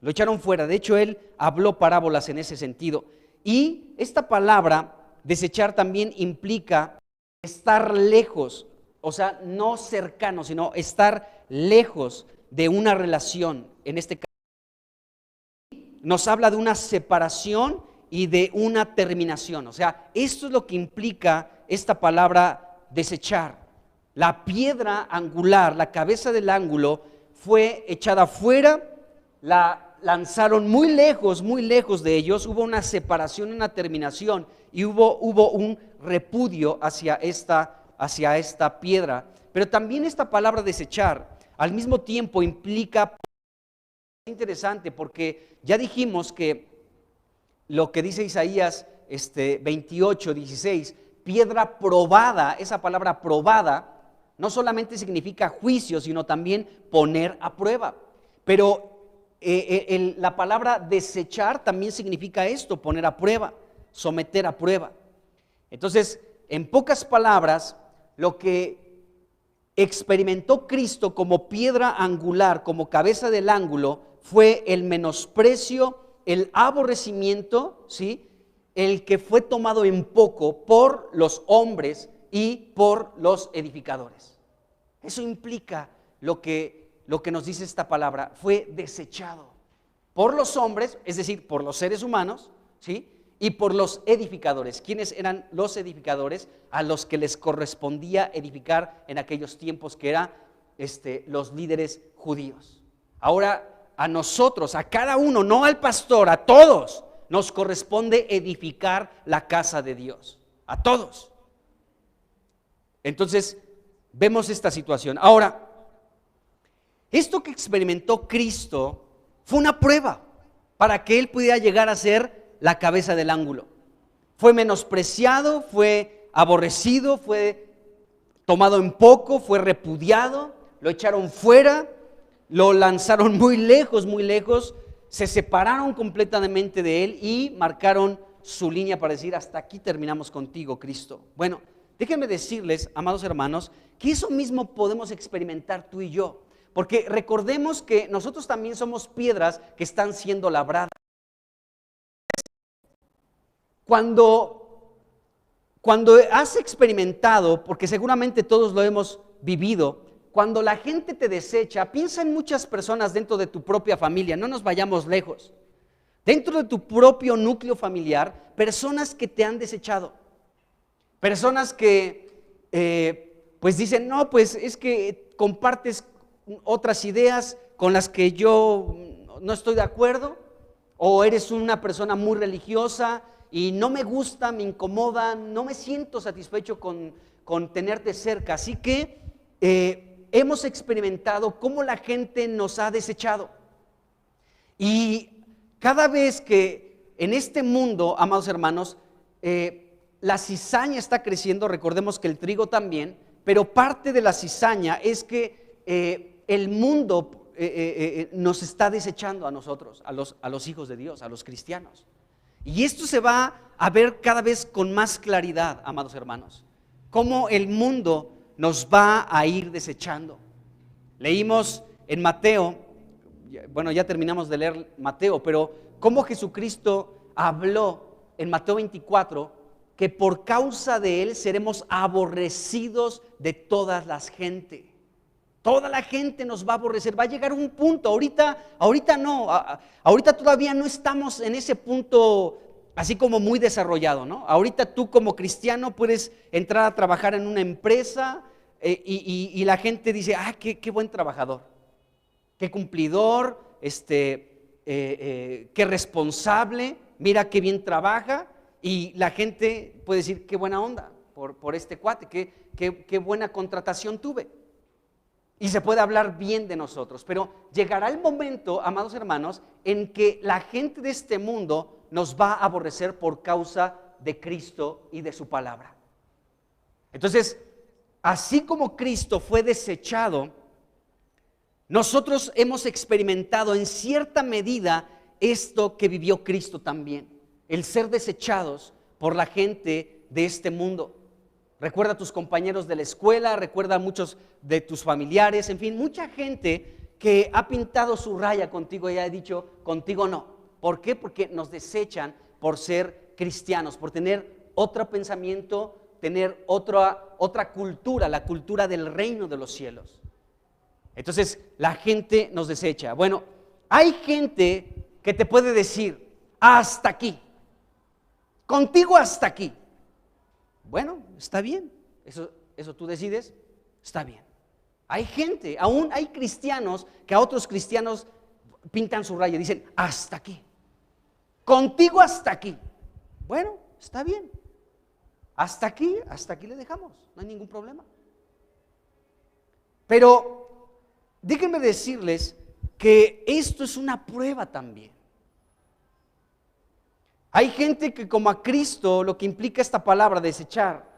Lo echaron fuera. De hecho, él habló parábolas en ese sentido. Y esta palabra, desechar, también implica estar lejos, o sea, no cercano, sino estar lejos de una relación. En este caso, nos habla de una separación y de una terminación. O sea, esto es lo que implica esta palabra desechar. La piedra angular, la cabeza del ángulo, fue echada fuera, la lanzaron muy lejos de ellos, hubo una separación, una terminación, y hubo un repudio hacia esta piedra. Pero también esta palabra desechar al mismo tiempo implica, es interesante porque ya dijimos que lo que dice Isaías 28, 16, piedra probada, esa palabra probada no solamente significa juicio, sino también poner a prueba. Pero la palabra desechar también significa esto, poner a prueba, someter a prueba. Entonces, en pocas palabras, lo que experimentó Cristo como piedra angular, como cabeza del ángulo, fue el menosprecio, el aborrecimiento, ¿sí?, el que fue tomado en poco por los hombres y por los edificadores. Eso implica lo que nos dice esta palabra, fue desechado por los hombres, es decir, por los seres humanos, ¿sí?, y por los edificadores. ¿Quiénes eran los edificadores? A los que les correspondía edificar en aquellos tiempos, que eran los líderes judíos. Ahora a nosotros, a cada uno, no al pastor, a todos nos corresponde edificar la casa de Dios, a todos. Entonces vemos esta situación. Ahora, esto que experimentó Cristo fue una prueba para que Él pudiera llegar a ser la cabeza del ángulo. Fue menospreciado, fue aborrecido, fue tomado en poco, fue repudiado, lo echaron fuera, lo lanzaron muy lejos, se separaron completamente de Él y marcaron su línea para decir: hasta aquí terminamos contigo, Cristo. Bueno, déjenme decirles, amados hermanos, que eso mismo podemos experimentar tú y yo, Porque recordemos que nosotros también somos piedras que están siendo labradas. Cuando has experimentado, porque seguramente todos lo hemos vivido, cuando la gente te desecha, piensa en muchas personas dentro de tu propia familia, no nos vayamos lejos. Dentro de tu propio núcleo familiar, personas que te han desechado, personas que pues dicen, no, pues es que compartes otras ideas con las que yo no estoy de acuerdo, o eres una persona muy religiosa y no me gusta, me incomoda, no me siento satisfecho con tenerte cerca. Así que hemos experimentado cómo la gente nos ha desechado. Y cada vez que en este mundo, amados hermanos, la cizaña está creciendo, recordemos que el trigo también, pero parte de la cizaña es que el mundo nos está desechando a nosotros, a los hijos de Dios, a los cristianos. Y esto se va a ver cada vez con más claridad, amados hermanos, cómo el mundo nos va a ir desechando. Leímos en Mateo, bueno, ya terminamos de leer Mateo, pero cómo Jesucristo habló en Mateo 24 que por causa de Él seremos aborrecidos de todas las gentes. Toda la gente nos va a aborrecer, va a llegar un punto, ahorita no, ahorita todavía no estamos en ese punto así como muy desarrollado, ¿no? Ahorita tú como cristiano puedes entrar a trabajar en una empresa y la gente dice, qué buen trabajador, qué cumplidor, qué responsable, mira qué bien trabaja, y la gente puede decir, qué buena onda por este cuate, qué buena contratación tuve. Y se puede hablar bien de nosotros, pero llegará el momento, amados hermanos, en que la gente de este mundo nos va a aborrecer por causa de Cristo y de su palabra. Entonces, así como Cristo fue desechado, nosotros hemos experimentado en cierta medida esto que vivió Cristo también, el ser desechados por la gente de este mundo. Recuerda a tus compañeros de la escuela, recuerda a muchos de tus familiares, en fin, mucha gente que ha pintado su raya contigo y ha dicho, contigo no. ¿Por qué? Porque nos desechan por ser cristianos, por tener otro pensamiento, tener otra cultura, la cultura del reino de los cielos. Entonces, la gente nos desecha. Bueno, hay gente que te puede decir, hasta aquí, contigo hasta aquí. Bueno, está bien, eso tú decides, está bien. Hay gente, aún hay cristianos que a otros cristianos pintan su raya y dicen, hasta aquí, contigo hasta aquí. Bueno, está bien, hasta aquí le dejamos, no hay ningún problema. Pero déjenme decirles que esto es una prueba también. Hay gente que como a Cristo, lo que implica esta palabra, desechar,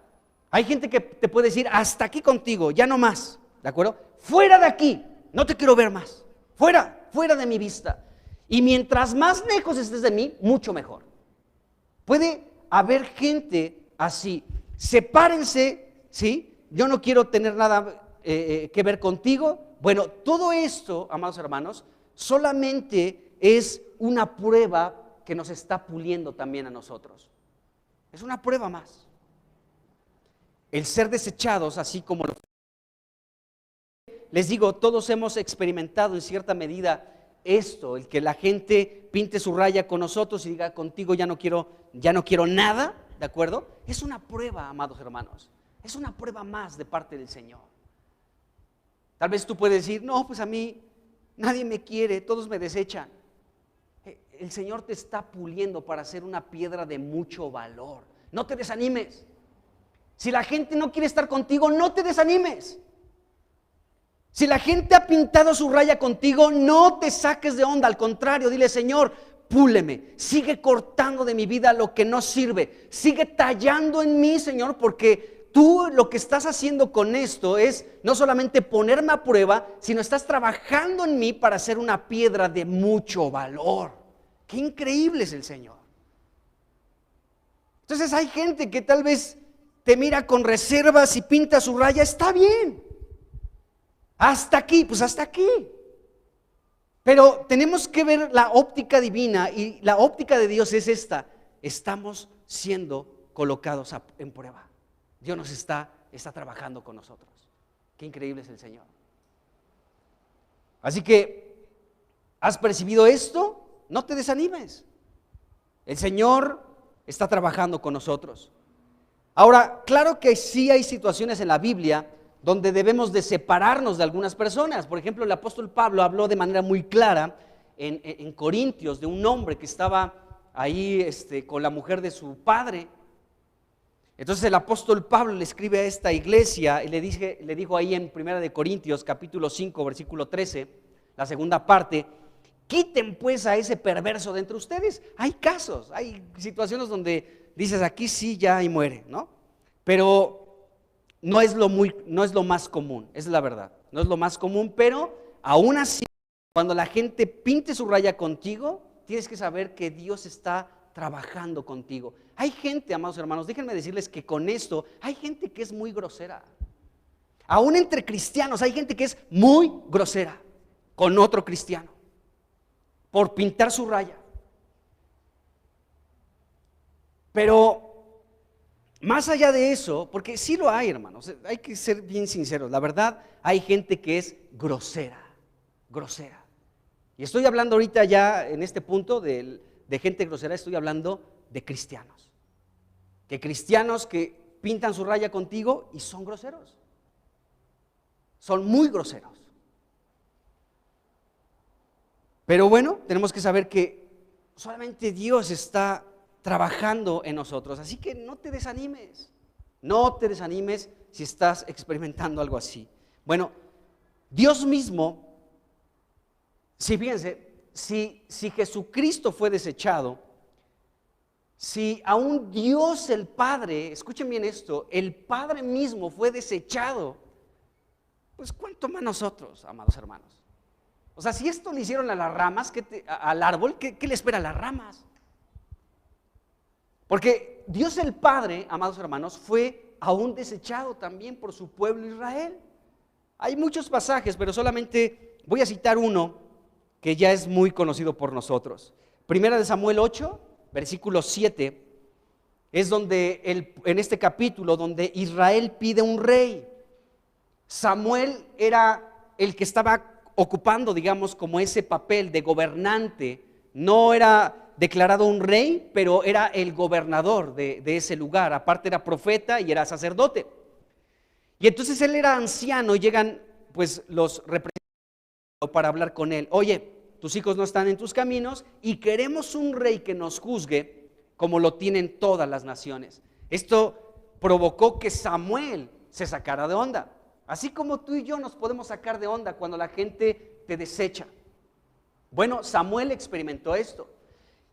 hay gente que te puede decir, hasta aquí contigo, ya no más, ¿de acuerdo? Fuera de aquí, no te quiero ver más, fuera de mi vista. Y mientras más lejos estés de mí, mucho mejor. Puede haber gente así, sepárense, ¿sí? Yo no quiero tener nada que ver contigo. Bueno, todo esto, amados hermanos, solamente es una prueba que nos está puliendo también a nosotros. Es una prueba más. El ser desechados, así como les digo, todos hemos experimentado en cierta medida esto, el que la gente pinte su raya con nosotros y diga, contigo ya no quiero nada, ¿de acuerdo? Es una prueba, amados hermanos, es una prueba más de parte del Señor. Tal vez tú puedes decir, no, pues a mí nadie me quiere, todos me desechan. El Señor te está puliendo para ser una piedra de mucho valor. No te desanimes. Si la gente no quiere estar contigo, no te desanimes. Si la gente ha pintado su raya contigo, no te saques de onda. Al contrario, dile, Señor, púleme. Sigue cortando de mi vida lo que no sirve. Sigue tallando en mí, Señor, porque tú lo que estás haciendo con esto es no solamente ponerme a prueba, sino estás trabajando en mí para ser una piedra de mucho valor. Qué increíble es el Señor. Entonces hay gente que tal vez te mira con reservas y pinta su raya, está bien. Hasta aquí, pues hasta aquí. Pero tenemos que ver la óptica divina, y la óptica de Dios es esta: estamos siendo colocados en prueba. Dios nos está trabajando con nosotros. Qué increíble es el Señor. Así que, ¿has percibido esto? No te desanimes. El Señor está trabajando con nosotros. Ahora, claro que sí hay situaciones en la Biblia donde debemos de separarnos de algunas personas. Por ejemplo, el apóstol Pablo habló de manera muy clara en Corintios de un hombre que estaba ahí con la mujer de su padre. Entonces el apóstol Pablo le escribe a esta iglesia y le dijo ahí en 1 de Corintios capítulo 5 versículo 13, la segunda parte: quiten pues a ese perverso de entre ustedes. Hay casos, hay situaciones donde dices, aquí sí ya y muere, ¿no? Pero no es lo más común, esa es la verdad. No es lo más común, pero aún así, cuando la gente pinte su raya contigo, tienes que saber que Dios está trabajando contigo. Hay gente, amados hermanos, déjenme decirles que con esto hay gente que es muy grosera. Aún entre cristianos hay gente que es muy grosera con otro cristiano por pintar su raya. Pero más allá de eso, porque sí lo hay, hermanos, hay que ser bien sinceros, la verdad, hay gente que es grosera. Y estoy hablando ahorita ya en este punto de gente grosera, estoy hablando de cristianos. Que cristianos que pintan su raya contigo y son groseros. Son muy groseros. Pero bueno, tenemos que saber que solamente Dios está trabajando en nosotros. Así que no te desanimes. No te desanimes si estás experimentando algo así. Bueno, Dios mismo, fíjense, si Jesucristo fue desechado, si aún Dios el Padre, escuchen bien esto, el Padre mismo fue desechado, pues ¿cuánto más nosotros, amados hermanos? O sea, si esto le hicieron a las ramas, al árbol, ¿qué le espera a las ramas? Porque Dios el Padre, amados hermanos, fue aún desechado también por su pueblo Israel. Hay muchos pasajes, pero solamente voy a citar uno que ya es muy conocido por nosotros. Primera de Samuel 8, versículo 7, es donde en este capítulo donde Israel pide un rey. Samuel era el que estaba ocupando, digamos, como ese papel de gobernante. No era declarado un rey, pero era el gobernador de ese lugar. Aparte era profeta y era sacerdote. Y entonces él era anciano y llegan pues los representantes para hablar con él. Oye, tus hijos no están en tus caminos y queremos un rey que nos juzgue como lo tienen todas las naciones. Esto provocó que Samuel se sacara de onda. Así como tú y yo nos podemos sacar de onda cuando la gente te desecha. Bueno, Samuel experimentó esto.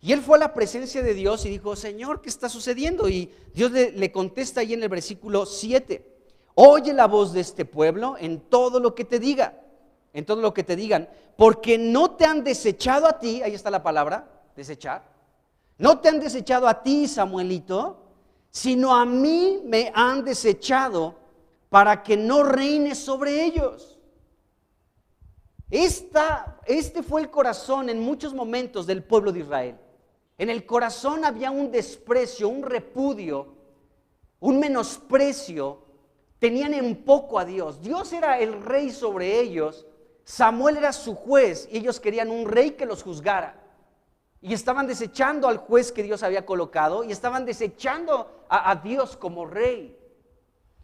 Y él fue a la presencia de Dios y dijo, Señor, ¿qué está sucediendo? Y Dios le contesta ahí en el versículo 7. Oye la voz de este pueblo en todo lo que te diga, en todo lo que te digan, porque no te han desechado a ti, ahí está la palabra, desechar. No te han desechado a ti, Samuelito, sino a mí me han desechado para que no reines sobre ellos. Este fue el corazón en muchos momentos del pueblo de Israel. En el corazón había un desprecio, un repudio, un menosprecio. Tenían en poco a Dios. Dios era el rey sobre ellos. Samuel era su juez y ellos querían un rey que los juzgara. Y estaban desechando al juez que Dios había colocado y estaban desechando a Dios como rey.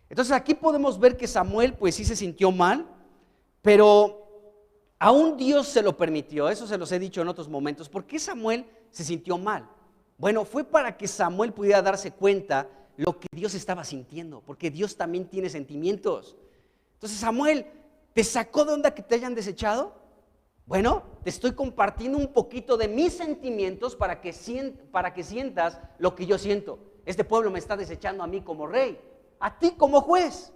Entonces aquí podemos ver que Samuel pues sí se sintió mal, pero aún Dios se lo permitió. Eso se los he dicho en otros momentos. ¿Por qué Samuel se sintió mal? Bueno, fue para que Samuel pudiera darse cuenta lo que Dios estaba sintiendo, porque Dios también tiene sentimientos. Entonces, Samuel, ¿te sacó de onda que te hayan desechado? Bueno, te estoy compartiendo un poquito de mis sentimientos para que sientas lo que yo siento. Este pueblo me está desechando a mí como rey, a ti como juez.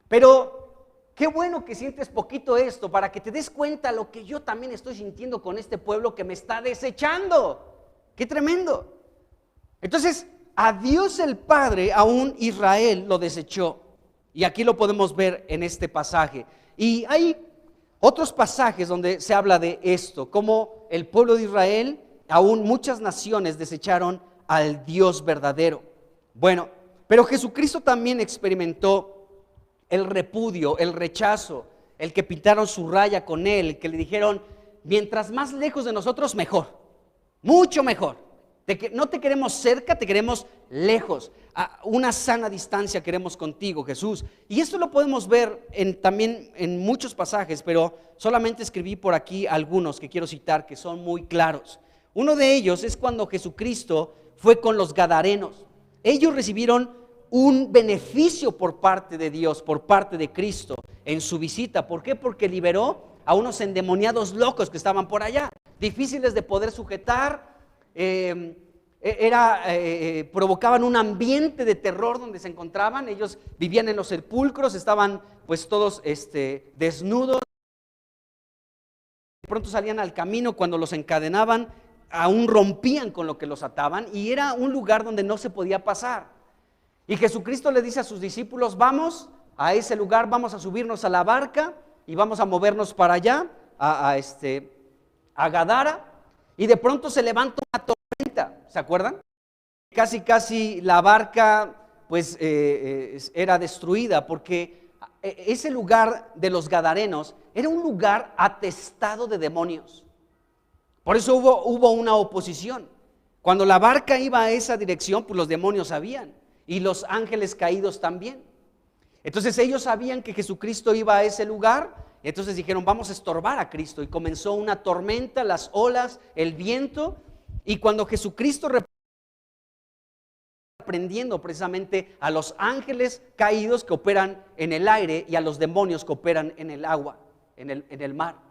Pero qué bueno que sientes poquito esto para que te des cuenta lo que yo también estoy sintiendo con este pueblo que me está desechando. ¡Qué tremendo! Entonces, a Dios el Padre, aún Israel lo desechó. Y aquí lo podemos ver en este pasaje. Y hay otros pasajes donde se habla de esto, como el pueblo de Israel, aún muchas naciones desecharon al Dios verdadero. Bueno, pero Jesucristo también experimentó el repudio, el rechazo, el que pintaron su raya con él, el que le dijeron, mientras más lejos de nosotros, mejor, mucho mejor. No te queremos cerca, te queremos lejos. A una sana distancia queremos contigo, Jesús. Y esto lo podemos ver también en muchos pasajes, pero solamente escribí por aquí algunos que quiero citar, que son muy claros. Uno de ellos es cuando Jesucristo fue con los gadarenos. Ellos recibieron un beneficio por parte de Dios, por parte de Cristo en su visita. ¿Por qué? Porque liberó a unos endemoniados locos que estaban por allá, difíciles de poder sujetar. Provocaban un ambiente de terror donde se encontraban. Ellos vivían en los sepulcros, estaban pues todos desnudos. De pronto salían al camino, cuando los encadenaban aún rompían con lo que los ataban, y era un lugar donde no se podía pasar. Y Jesucristo le dice a sus discípulos, vamos a ese lugar, vamos a subirnos a la barca y vamos a movernos para allá, a Gadara. Y de pronto se levanta una tormenta, ¿se acuerdan? Casi la barca pues era destruida, porque ese lugar de los gadarenos era un lugar atestado de demonios. Por eso hubo una oposición. Cuando la barca iba a esa dirección, pues los demonios sabían, y los ángeles caídos también. Entonces ellos sabían que Jesucristo iba a ese lugar. Entonces dijeron, vamos a estorbar a Cristo, y comenzó una tormenta, las olas, el viento. Y cuando Jesucristo reprendiendo precisamente a los ángeles caídos que operan en el aire y a los demonios que operan en el agua, en el mar.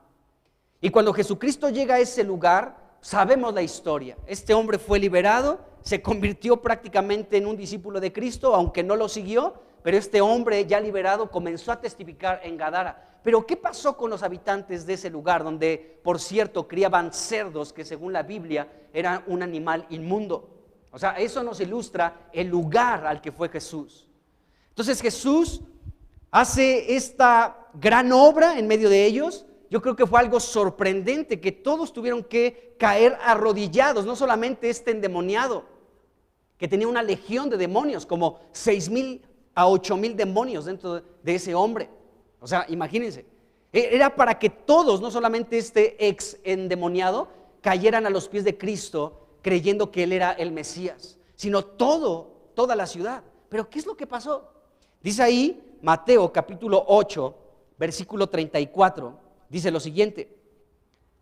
Y cuando Jesucristo llega a ese lugar, sabemos la historia. Este hombre fue liberado, se convirtió prácticamente en un discípulo de Cristo, aunque no lo siguió, pero este hombre ya liberado comenzó a testificar en Gadara. Pero ¿qué pasó con los habitantes de ese lugar, donde, por cierto, criaban cerdos, que según la Biblia era un animal inmundo? O sea, eso nos ilustra el lugar al que fue Jesús. Entonces Jesús hace esta gran obra en medio de ellos. Yo creo que fue algo sorprendente, que todos tuvieron que caer arrodillados, no solamente este endemoniado, que tenía una legión de demonios, como 6,000 a 8,000 demonios dentro de ese hombre. O sea, imagínense, era para que todos, no solamente este ex endemoniado, cayeran a los pies de Cristo creyendo que Él era el Mesías, sino toda la ciudad. Pero ¿qué es lo que pasó? Dice ahí Mateo capítulo 8, versículo 34, dice lo siguiente: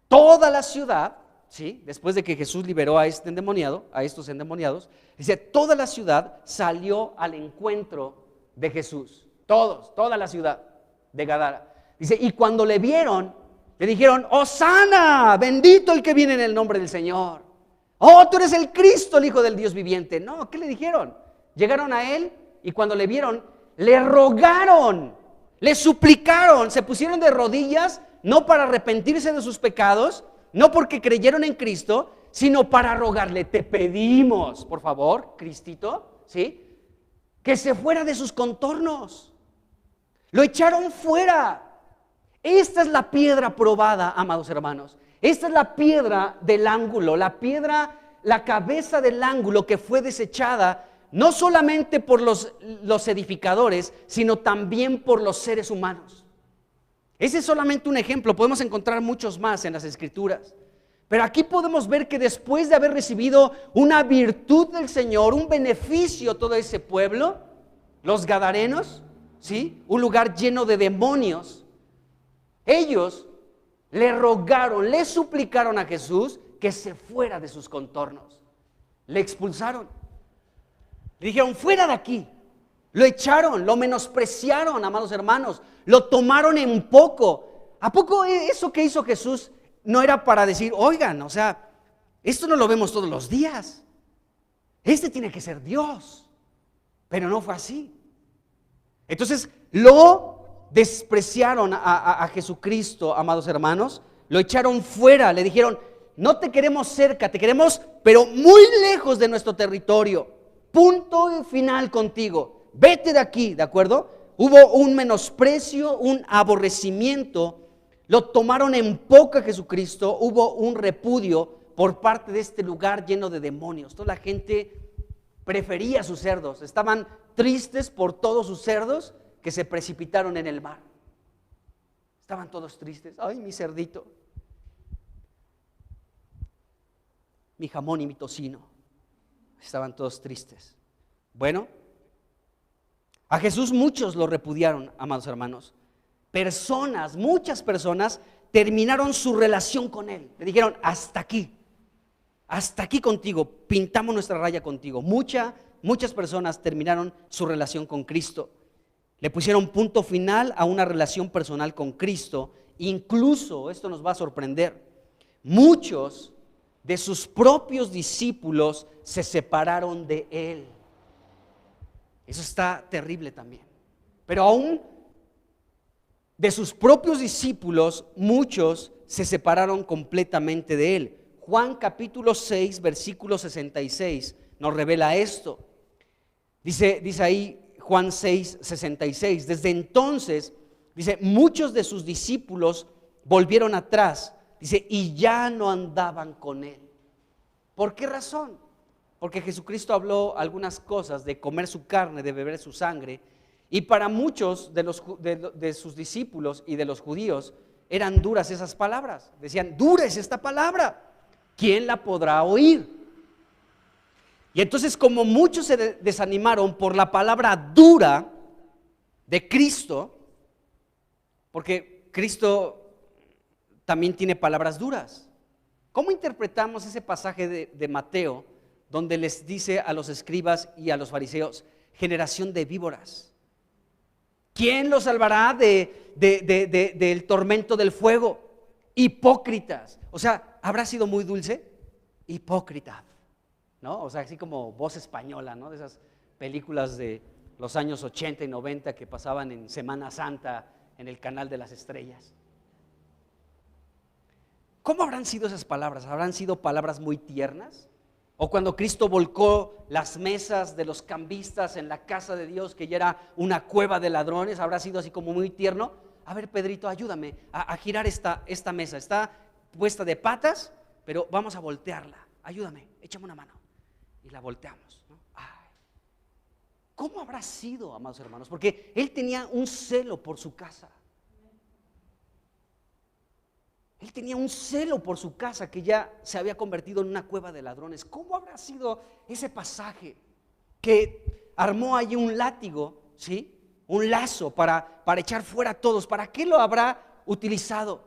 toda la ciudad, ¿sí? Después de que Jesús liberó a estos endemoniados, dice, toda la ciudad salió al encuentro de Jesús. Toda la ciudad de Gadara. Dice, y cuando le vieron, le dijeron, ¡Hosana! Bendito el que viene en el nombre del Señor. ¡Oh, tú eres el Cristo, el Hijo del Dios viviente! No, ¿qué le dijeron? Llegaron a él y cuando le vieron, le rogaron, le suplicaron, se pusieron de rodillas, no para arrepentirse de sus pecados, no porque creyeron en Cristo, sino para rogarle, te pedimos, por favor, Cristito, ¿sí? Que se fuera de sus contornos. Lo echaron fuera. Esta es la piedra probada, amados hermanos. Esta es la piedra del ángulo, la cabeza del ángulo que fue desechada no solamente por los edificadores, sino también por los seres humanos. Ese es solamente un ejemplo, podemos encontrar muchos más en las Escrituras. Pero aquí podemos ver que después de haber recibido una virtud del Señor, un beneficio todo ese pueblo, los gadarenos, ¿sí? Un lugar lleno de demonios, ellos le rogaron, le suplicaron a Jesús que se fuera de sus contornos. Le expulsaron. Le dijeron, fuera de aquí. Lo echaron, lo menospreciaron, amados hermanos. Lo tomaron en poco. ¿A poco eso que hizo Jesús no era para decir, oigan, o sea, esto no lo vemos todos los días? Este tiene que ser Dios. Pero no fue así. Entonces lo despreciaron a Jesucristo, amados hermanos. Lo echaron fuera, le dijeron, no te queremos cerca, te queremos pero muy lejos de nuestro territorio. Punto final contigo, vete de aquí, ¿de acuerdo? hubo un menosprecio, un aborrecimiento, lo tomaron en poco a Jesucristo, hubo un repudio por parte de este lugar lleno de demonios. Toda la gente prefería sus cerdos, estaban tristes por todos sus cerdos que se precipitaron en el mar. Estaban todos tristes. Ay, mi cerdito, mi jamón y mi tocino. Estaban todos tristes. Bueno, a Jesús muchos lo repudiaron, amados hermanos. Muchas personas terminaron su relación con Él. Le dijeron, hasta aquí contigo, pintamos nuestra raya contigo. Muchas personas terminaron su relación con Cristo. Le pusieron punto final a una relación personal con Cristo. Incluso, esto nos va a sorprender, muchos de sus propios discípulos se separaron de Él. Eso está terrible también. Pero aún de sus propios discípulos, muchos se separaron completamente de Él. Juan capítulo 6, versículo 66 nos revela esto. Dice ahí Juan 6, 66. Desde entonces, dice, muchos de sus discípulos volvieron atrás. Dice, y ya no andaban con Él. ¿Por qué razón? Porque Jesucristo habló algunas cosas de comer su carne, de beber su sangre, y para muchos de sus discípulos y de los judíos eran duras esas palabras. Decían, dura es esta palabra, ¿quién la podrá oír? Y entonces, como muchos se desanimaron por la palabra dura de Cristo, porque Cristo también tiene palabras duras. ¿Cómo interpretamos ese pasaje de Mateo donde les dice a los escribas y a los fariseos, generación de víboras? ¿Quién los salvará del tormento del fuego? Hipócritas. O sea, ¿habrá sido muy dulce? Hipócrita, ¿no? O sea, así como voz española, ¿no? De esas películas de los años 80 y 90 que pasaban en Semana Santa en el Canal de las Estrellas. ¿Cómo habrán sido esas palabras? ¿Habrán sido palabras muy tiernas? O cuando Cristo volcó las mesas de los cambistas en la casa de Dios, que ya era una cueva de ladrones, ¿habrá sido así como muy tierno? A ver, Pedrito, ayúdame a girar esta mesa. Está puesta de patas, pero vamos a voltearla. Ayúdame, échame una mano. Y la volteamos, ¿no? Ay. ¿Cómo habrá sido, amados hermanos? Porque Él tenía un celo por su casa. Él tenía un celo por su casa que ya se había convertido en una cueva de ladrones. ¿Cómo habrá sido ese pasaje que armó allí un látigo, ¿sí? Un lazo para echar fuera a todos? ¿Para qué lo habrá utilizado?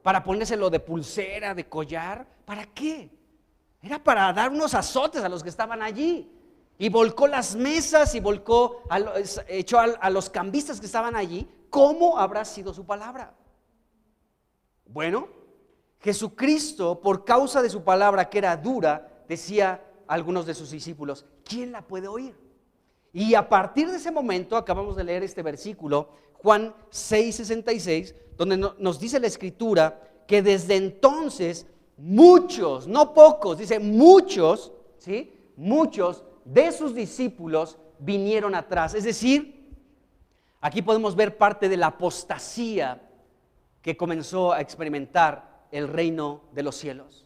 ¿Para ponérselo de pulsera, de collar? ¿Para qué? Era para dar unos azotes a los que estaban allí. Y volcó las mesas y echó a los cambistas que estaban allí. ¿Cómo habrá sido su palabra? Bueno, Jesucristo, por causa de su palabra que era dura, decía a algunos de sus discípulos, ¿quién la puede oír? Y a partir de ese momento, acabamos de leer este versículo, Juan 6, 66, donde nos dice la Escritura que desde entonces muchos, no pocos, dice muchos, ¿sí? Muchos de sus discípulos vinieron atrás. Es decir, aquí podemos ver parte de la apostasía que comenzó a experimentar el reino de los cielos.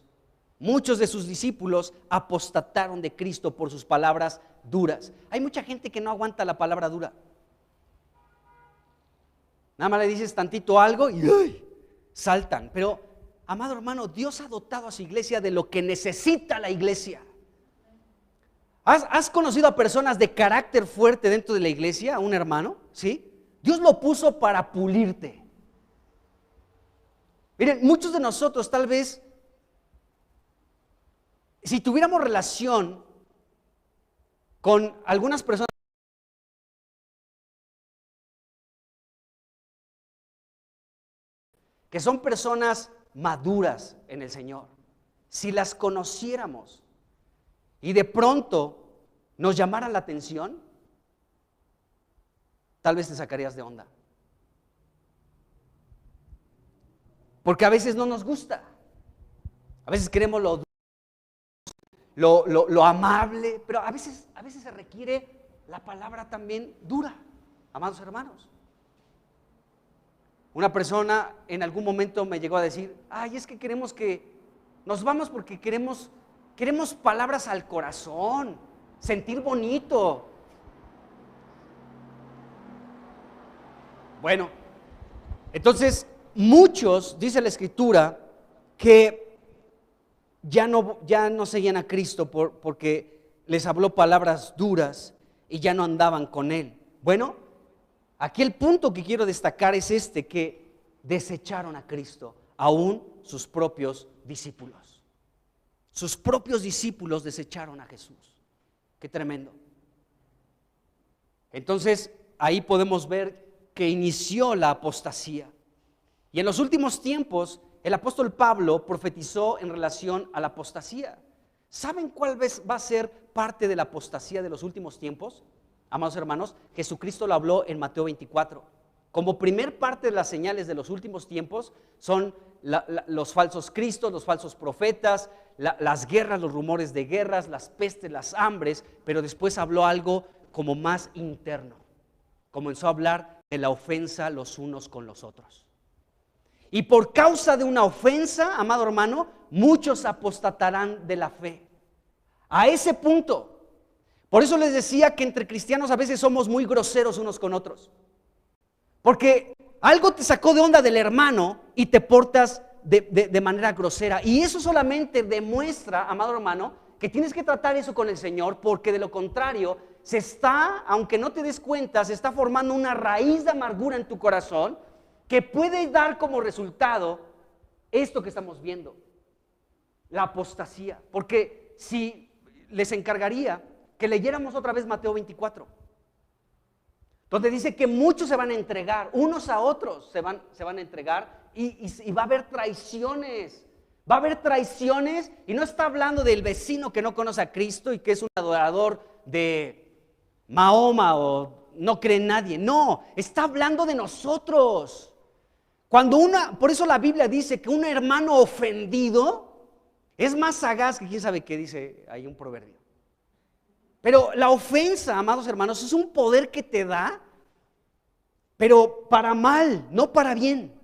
Muchos de sus discípulos apostataron de Cristo por sus palabras duras. Hay mucha gente que no aguanta la palabra dura. Nada más le dices tantito algo y ¡ay!, saltan. Pero, amado hermano, Dios ha dotado a su iglesia de lo que necesita la iglesia. ¿Has conocido a personas de carácter fuerte dentro de la iglesia? ¿A un hermano? ¿Sí? Dios lo puso para pulirte. Miren, muchos de nosotros tal vez, si tuviéramos relación con algunas personas que son personas maduras en el Señor, si las conociéramos y de pronto nos llamaran la atención, tal vez te sacarías de onda. Porque a veces no nos gusta. A veces queremos lo amable, pero a veces se requiere la palabra también dura, amados hermanos. Una persona en algún momento me llegó a decir, ay, es que queremos que nos vamos porque queremos palabras al corazón, sentir bonito. Bueno, entonces muchos, dice la Escritura, que ya no seguían a Cristo porque les habló palabras duras y ya no andaban con Él. Bueno, aquí el punto que quiero destacar es que desecharon a Cristo, aún sus propios discípulos. Sus propios discípulos desecharon a Jesús. Qué tremendo. Entonces, ahí podemos ver que inició la apostasía. Y en los últimos tiempos, el apóstol Pablo profetizó en relación a la apostasía. ¿Saben cuál va a ser parte de la apostasía de los últimos tiempos? Amados hermanos, Jesucristo lo habló en Mateo 24. Como primer parte de las señales de los últimos tiempos son los falsos cristos, los falsos profetas, las guerras, los rumores de guerras, las pestes, las hambres, pero después habló algo como más interno. Comenzó a hablar de la ofensa los unos con los otros. Y por causa de una ofensa, amado hermano, muchos apostatarán de la fe. A ese punto. Por eso les decía que entre cristianos a veces somos muy groseros unos con otros. Porque algo te sacó de onda del hermano y te portas de manera grosera. Y eso solamente demuestra, amado hermano, que tienes que tratar eso con el Señor, porque de lo contrario, aunque no te des cuenta, se está formando una raíz de amargura en tu corazón que puede dar como resultado esto que estamos viendo, la apostasía. Porque si les encargaría que leyéramos otra vez Mateo 24, donde dice que muchos se van a entregar, unos a otros se van a entregar y va a haber traiciones. Va a haber traiciones y no está hablando del vecino que no conoce a Cristo y que es un adorador de Mahoma o no cree en nadie. No, está hablando de nosotros. Por eso la Biblia dice que un hermano ofendido es más sagaz que quién sabe qué, dice ahí un proverbio. Pero la ofensa, amados hermanos, es un poder que te da, pero para mal, no para bien.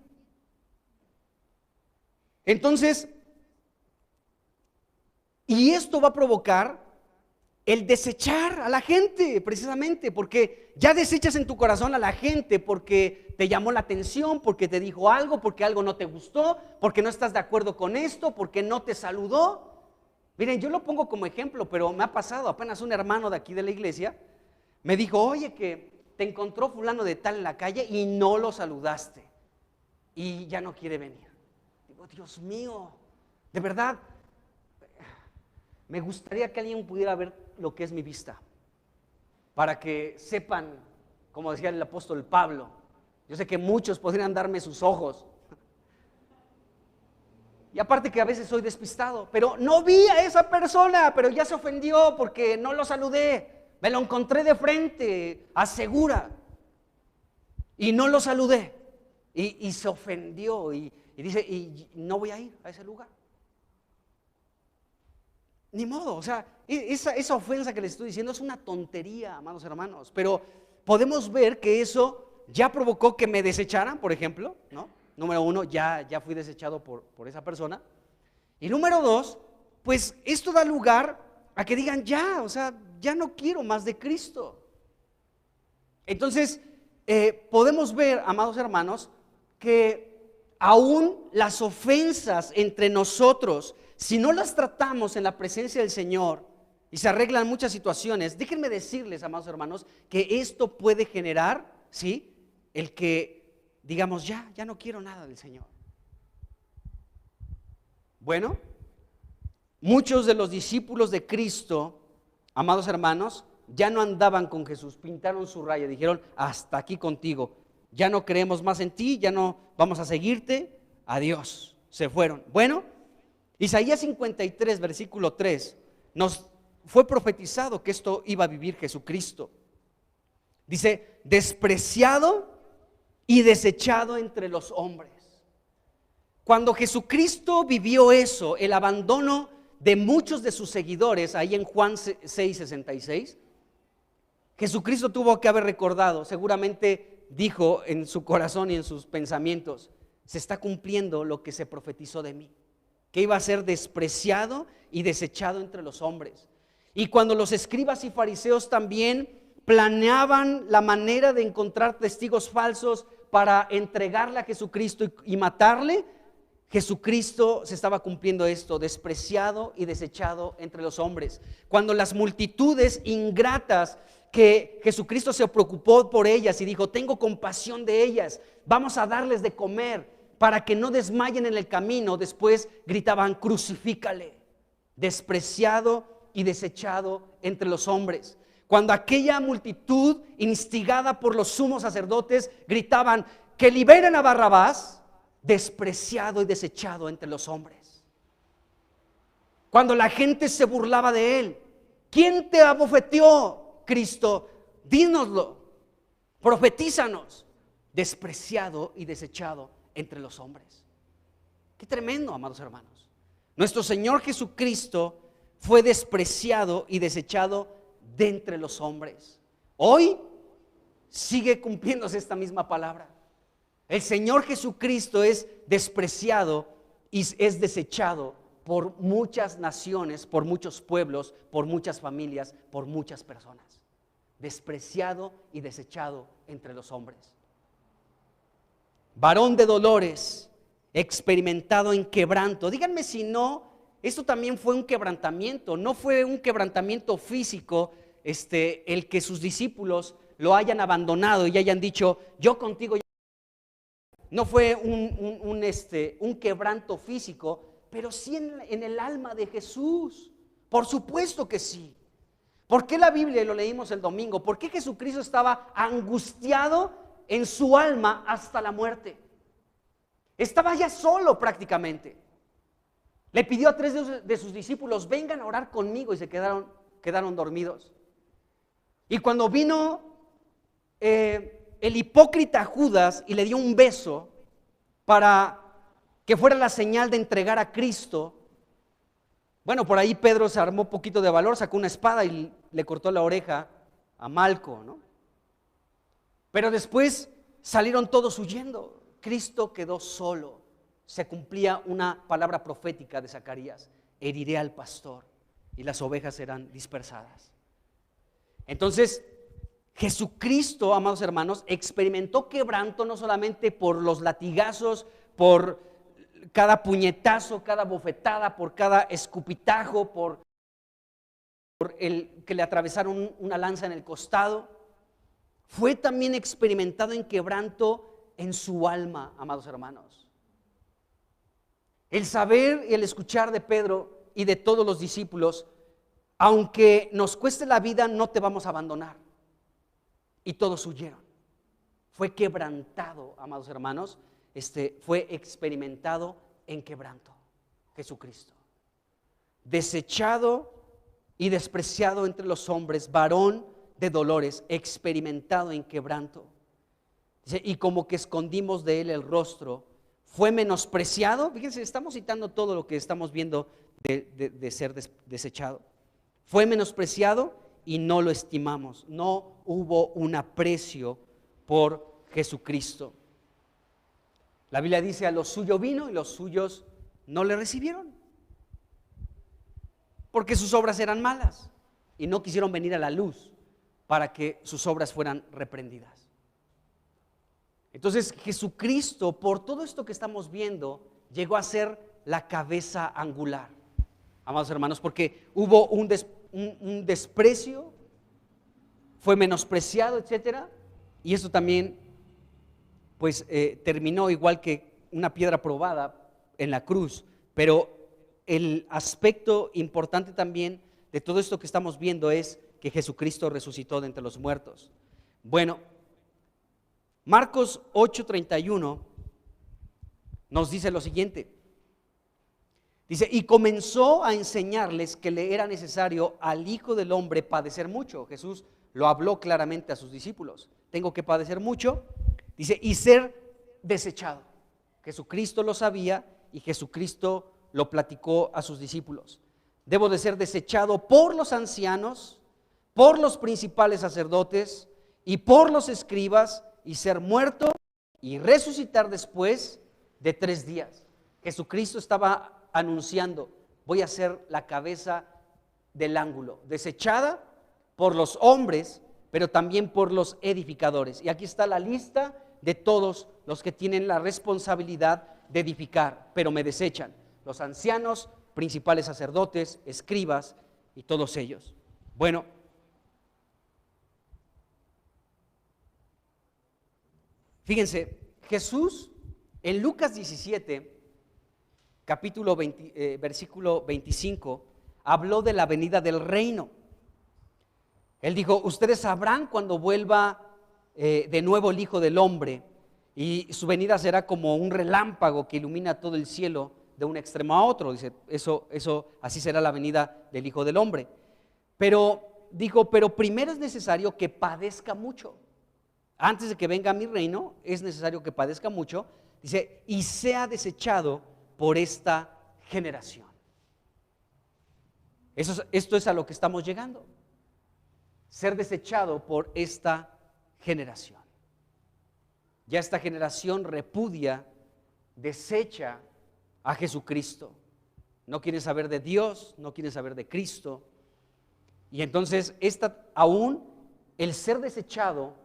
Entonces, y esto va a provocar el desechar a la gente, precisamente, porque ya desechas en tu corazón a la gente porque te llamó la atención, porque te dijo algo, porque algo no te gustó, porque no estás de acuerdo con esto, porque no te saludó. Miren, yo lo pongo como ejemplo, pero me ha pasado, apenas un hermano de aquí de la iglesia me dijo, oye, que te encontró fulano de tal en la calle y no lo saludaste y ya no quiere venir. Digo, Dios mío, de verdad, me gustaría que alguien pudiera ver lo que es mi vista, para que sepan, como decía el apóstol Pablo, yo sé que muchos podrían darme sus ojos. Y aparte que a veces soy despistado, pero no vi a esa persona, pero ya se ofendió porque no lo saludé. Me lo encontré de frente, asegura. Y no lo saludé. Y se ofendió y dice, y no voy a ir a ese lugar. Ni modo, o sea, esa ofensa que les estoy diciendo es una tontería, amados hermanos. Pero podemos ver que eso ya provocó que me desecharan, por ejemplo, ¿no? Número uno, ya fui desechado por esa persona. Y número dos, pues esto da lugar a que digan ya, o sea, ya no quiero más de Cristo. Entonces, podemos ver, amados hermanos, que aún las ofensas entre nosotros, si no las tratamos en la presencia del Señor y se arreglan muchas situaciones, déjenme decirles, amados hermanos, que esto puede generar, ¿sí?, el que digamos, ya no quiero nada del Señor. Bueno, muchos de los discípulos de Cristo, amados hermanos, ya no andaban con Jesús, pintaron su raya, dijeron, hasta aquí contigo, ya no creemos más en ti, ya no vamos a seguirte, adiós, se fueron. Bueno, Isaías 53, versículo 3, nos fue profetizado que esto iba a vivir Jesucristo. Dice, despreciado y desechado entre los hombres. Cuando Jesucristo vivió eso, el abandono de muchos de sus seguidores, ahí en Juan 6:66, Jesucristo tuvo que haber recordado, seguramente dijo en su corazón y en sus pensamientos: se está cumpliendo lo que se profetizó de mí, que iba a ser despreciado y desechado entre los hombres. Y cuando los escribas y fariseos también planeaban la manera de encontrar testigos falsos para entregarle a Jesucristo y matarle, Jesucristo se estaba cumpliendo esto: despreciado y desechado entre los hombres. Cuando las multitudes ingratas, que Jesucristo se preocupó por ellas y dijo: tengo compasión de ellas, vamos a darles de comer para que no desmayen en el camino, después gritaban: crucifícale. Despreciado y desechado entre los hombres. Cuando aquella multitud, instigada por los sumos sacerdotes, gritaban: que liberen a Barrabás, despreciado y desechado entre los hombres. Cuando la gente se burlaba de él: ¿quién te abofeteó, Cristo? Dínoslo, profetízanos. Despreciado y desechado entre los hombres. Qué tremendo, amados hermanos. Nuestro Señor Jesucristo fue despreciado y desechado de entre los hombres. Hoy sigue cumpliéndose esta misma palabra. El Señor Jesucristo es despreciado y es desechado por muchas naciones, por muchos pueblos, por muchas familias, por muchas personas. Despreciado y desechado entre los hombres. Varón de dolores, experimentado en quebranto. Díganme si no, esto también fue un quebrantamiento. No fue un quebrantamiento físico, el que sus discípulos lo hayan abandonado y hayan dicho: yo contigo. No fue un quebranto físico, pero sí en el alma de Jesús. Por supuesto que sí. ¿Por qué la Biblia, lo leímos el domingo, por qué Jesucristo estaba angustiado en su alma hasta la muerte? Estaba ya solo prácticamente. Le pidió a 3 de sus discípulos: vengan a orar conmigo, y se quedaron dormidos. Y cuando vino el hipócrita Judas y le dio un beso para que fuera la señal de entregar a Cristo, bueno, por ahí Pedro se armó un poquito de valor, sacó una espada y le cortó la oreja a Malco, ¿no? Pero después salieron todos huyendo. Cristo quedó solo. Se cumplía una palabra profética de Zacarías: heriré al pastor y las ovejas serán dispersadas. Entonces, Jesucristo, amados hermanos, experimentó quebranto no solamente por los latigazos, por cada puñetazo, cada bofetada, por cada escupitajo, por el que le atravesaron una lanza en el costado. Fue también experimentado en quebranto en su alma, amados hermanos. El saber y el escuchar de Pedro y de todos los discípulos: aunque nos cueste la vida, no te vamos a abandonar. Y todos huyeron. Fue quebrantado, amados hermanos, fue experimentado en quebranto, Jesucristo. Desechado y despreciado entre los hombres, varón de dolores, experimentado en quebranto. Dice: y como que escondimos de él el rostro, fue menospreciado. Fíjense, estamos citando todo lo que estamos viendo de ser desechado. Fue menospreciado y no lo estimamos. No hubo un aprecio por Jesucristo. La Biblia dice: a lo suyo vino y los suyos no le recibieron, porque sus obras eran malas y no quisieron venir a la luz para que sus obras fueran reprendidas. Entonces Jesucristo, por todo esto que estamos viendo, llegó a ser la cabeza angular, amados hermanos, porque hubo un desprecio, fue menospreciado, etcétera, y esto también pues terminó igual que una piedra probada en la cruz. Pero el aspecto importante también de todo esto que estamos viendo es que Jesucristo resucitó de entre los muertos. Bueno, Marcos 8:31 nos dice lo siguiente. Dice: y comenzó a enseñarles que le era necesario al Hijo del Hombre padecer mucho. Jesús lo habló claramente a sus discípulos: tengo que padecer mucho, dice, y ser desechado. Jesucristo lo sabía y Jesucristo lo platicó a sus discípulos. Debo de ser desechado por los ancianos, por los principales sacerdotes y por los escribas, y ser muerto y resucitar después de 3 días. Jesucristo estaba anunciando: voy a ser la cabeza del ángulo, desechada por los hombres, pero también por los edificadores. Y aquí está la lista de todos los que tienen la responsabilidad de edificar, pero me desechan: los ancianos, principales sacerdotes, escribas y todos ellos. Bueno, fíjense, Jesús en Lucas 17, capítulo 20, versículo 25, habló de la venida del reino. Él dijo: ustedes sabrán cuando vuelva de nuevo el Hijo del Hombre, y su venida será como un relámpago que ilumina todo el cielo de un extremo a otro. Dice, eso así será la venida del Hijo del Hombre. Pero dijo: pero primero es necesario que padezca mucho. Antes de que venga mi reino, es necesario que padezca mucho. Dice, y sea desechado por esta generación. Esto es a lo que estamos llegando. Ser desechado por esta generación. Ya esta generación repudia, desecha a Jesucristo. No quiere saber de Dios, no quiere saber de Cristo. Y entonces aún el ser desechado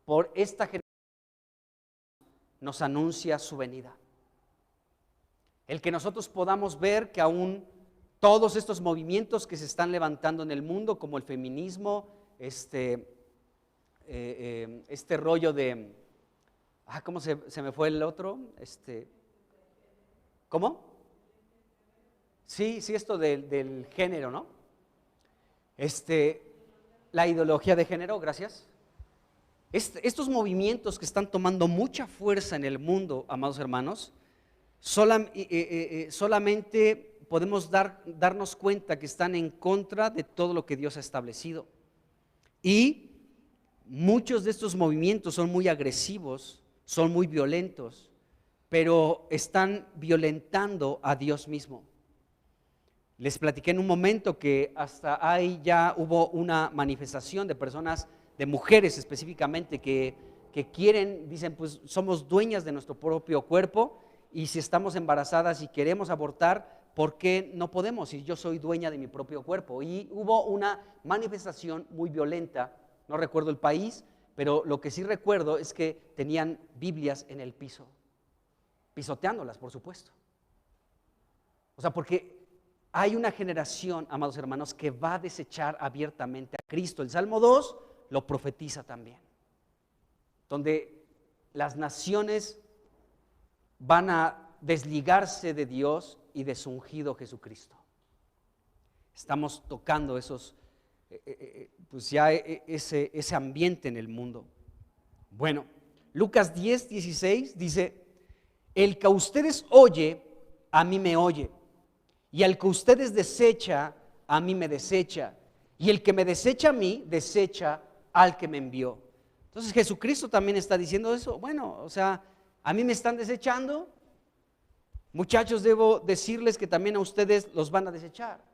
por esta generación nos anuncia su venida. El que nosotros podamos ver que aún todos estos movimientos que se están levantando en el mundo, como el feminismo, este rollo de, ¿cómo se me fue el otro? ¿Cómo? Sí, esto del género, ¿no? La ideología de género, gracias. Estos movimientos que están tomando mucha fuerza en el mundo, amados hermanos, solamente podemos darnos cuenta que están en contra de todo lo que Dios ha establecido. Y muchos de estos movimientos son muy agresivos, son muy violentos, pero están violentando a Dios mismo. Les platiqué en un momento que hasta ahí ya hubo una manifestación de personas, de mujeres específicamente, que quieren, dicen, pues somos dueñas de nuestro propio cuerpo, y si estamos embarazadas y queremos abortar, ¿por qué no podemos? Si yo soy dueña de mi propio cuerpo. Y hubo una manifestación muy violenta, no recuerdo el país, pero lo que sí recuerdo es que tenían Biblias en el piso, pisoteándolas, por supuesto. O sea, porque hay una generación, amados hermanos, que va a desechar abiertamente a Cristo. El Salmo 2 lo profetiza también, donde las naciones van a desligarse de Dios y de su ungido Jesucristo. Estamos tocando pues ya ese ambiente en el mundo. Bueno, Lucas 10, 16 dice: el que a ustedes oye, a mí me oye, y al que ustedes desecha, a mí me desecha, y el que me desecha a mí, desecha al que me envió. Entonces Jesucristo también está diciendo eso. Bueno, o sea, a mí me están desechando, muchachos, debo decirles que también a ustedes los van a desechar.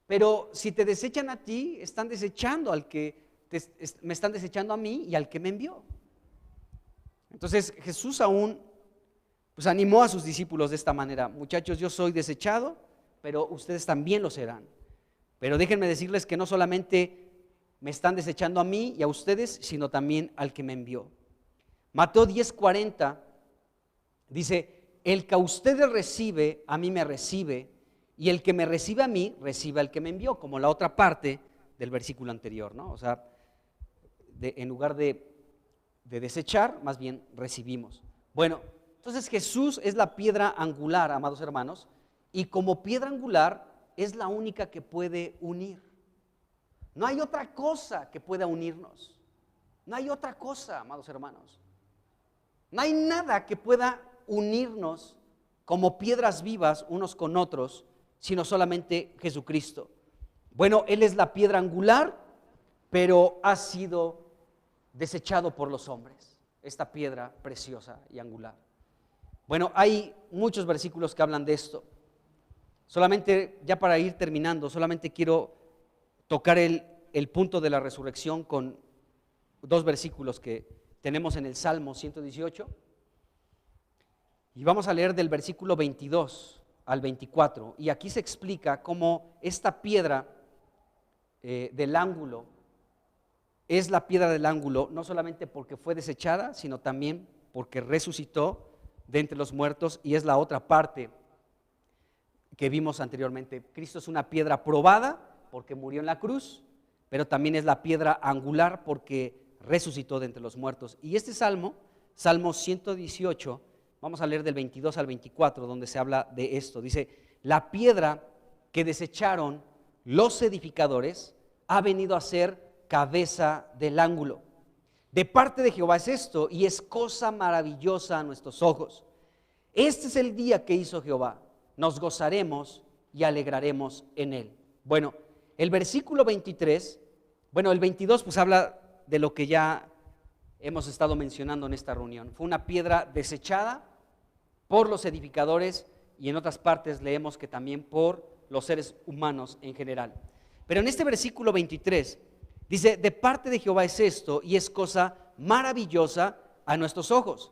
Pero si te desechan a ti, están desechando me están desechando a mí y al que me envió. Entonces Jesús aún pues animó a sus discípulos de esta manera: muchachos, yo soy desechado, pero ustedes también lo serán. Pero déjenme decirles que no solamente me están desechando a mí y a ustedes, sino también al que me envió. Mateo 10:40 dice: el que a ustedes recibe, a mí me recibe, y el que me recibe a mí, recibe al que me envió, como la otra parte del versículo anterior, ¿no? O sea, en lugar de desechar, más bien recibimos. Bueno, entonces Jesús es la piedra angular, amados hermanos, y como piedra angular es la única que puede unir. No hay otra cosa que pueda unirnos. No hay otra cosa, amados hermanos. No hay nada que pueda unirnos como piedras vivas unos con otros, sino solamente Jesucristo. Bueno, Él es la piedra angular, pero ha sido desechado por los hombres, esta piedra preciosa y angular. Bueno, hay muchos versículos que hablan de esto. Solamente, ya para ir terminando, solamente quiero tocar el el punto de la resurrección con dos versículos que tenemos en el Salmo 118. Y vamos a leer del versículo 22 al 24. Y aquí se explica cómo esta piedra del ángulo es la piedra del ángulo, no solamente porque fue desechada, sino también porque resucitó de entre los muertos, y es la otra parte que vimos anteriormente. Cristo es una piedra probada porque murió en la cruz, pero también es la piedra angular porque resucitó de entre los muertos. Y este salmo, Salmo 118, vamos a leer del 22 al 24, donde se habla de esto. Dice: la piedra que desecharon los edificadores ha venido a ser cabeza del ángulo. De parte de Jehová es esto, y es cosa maravillosa a nuestros ojos. Este es el día que hizo Jehová, nos gozaremos y alegraremos en él. Bueno, el versículo 23, el 22 pues habla de lo que ya hemos estado mencionando en esta reunión. Fue una piedra desechada por los edificadores, y en otras partes leemos que también por los seres humanos en general. Pero en este versículo 23 dice: de parte de Jehová es esto, y es cosa maravillosa a nuestros ojos.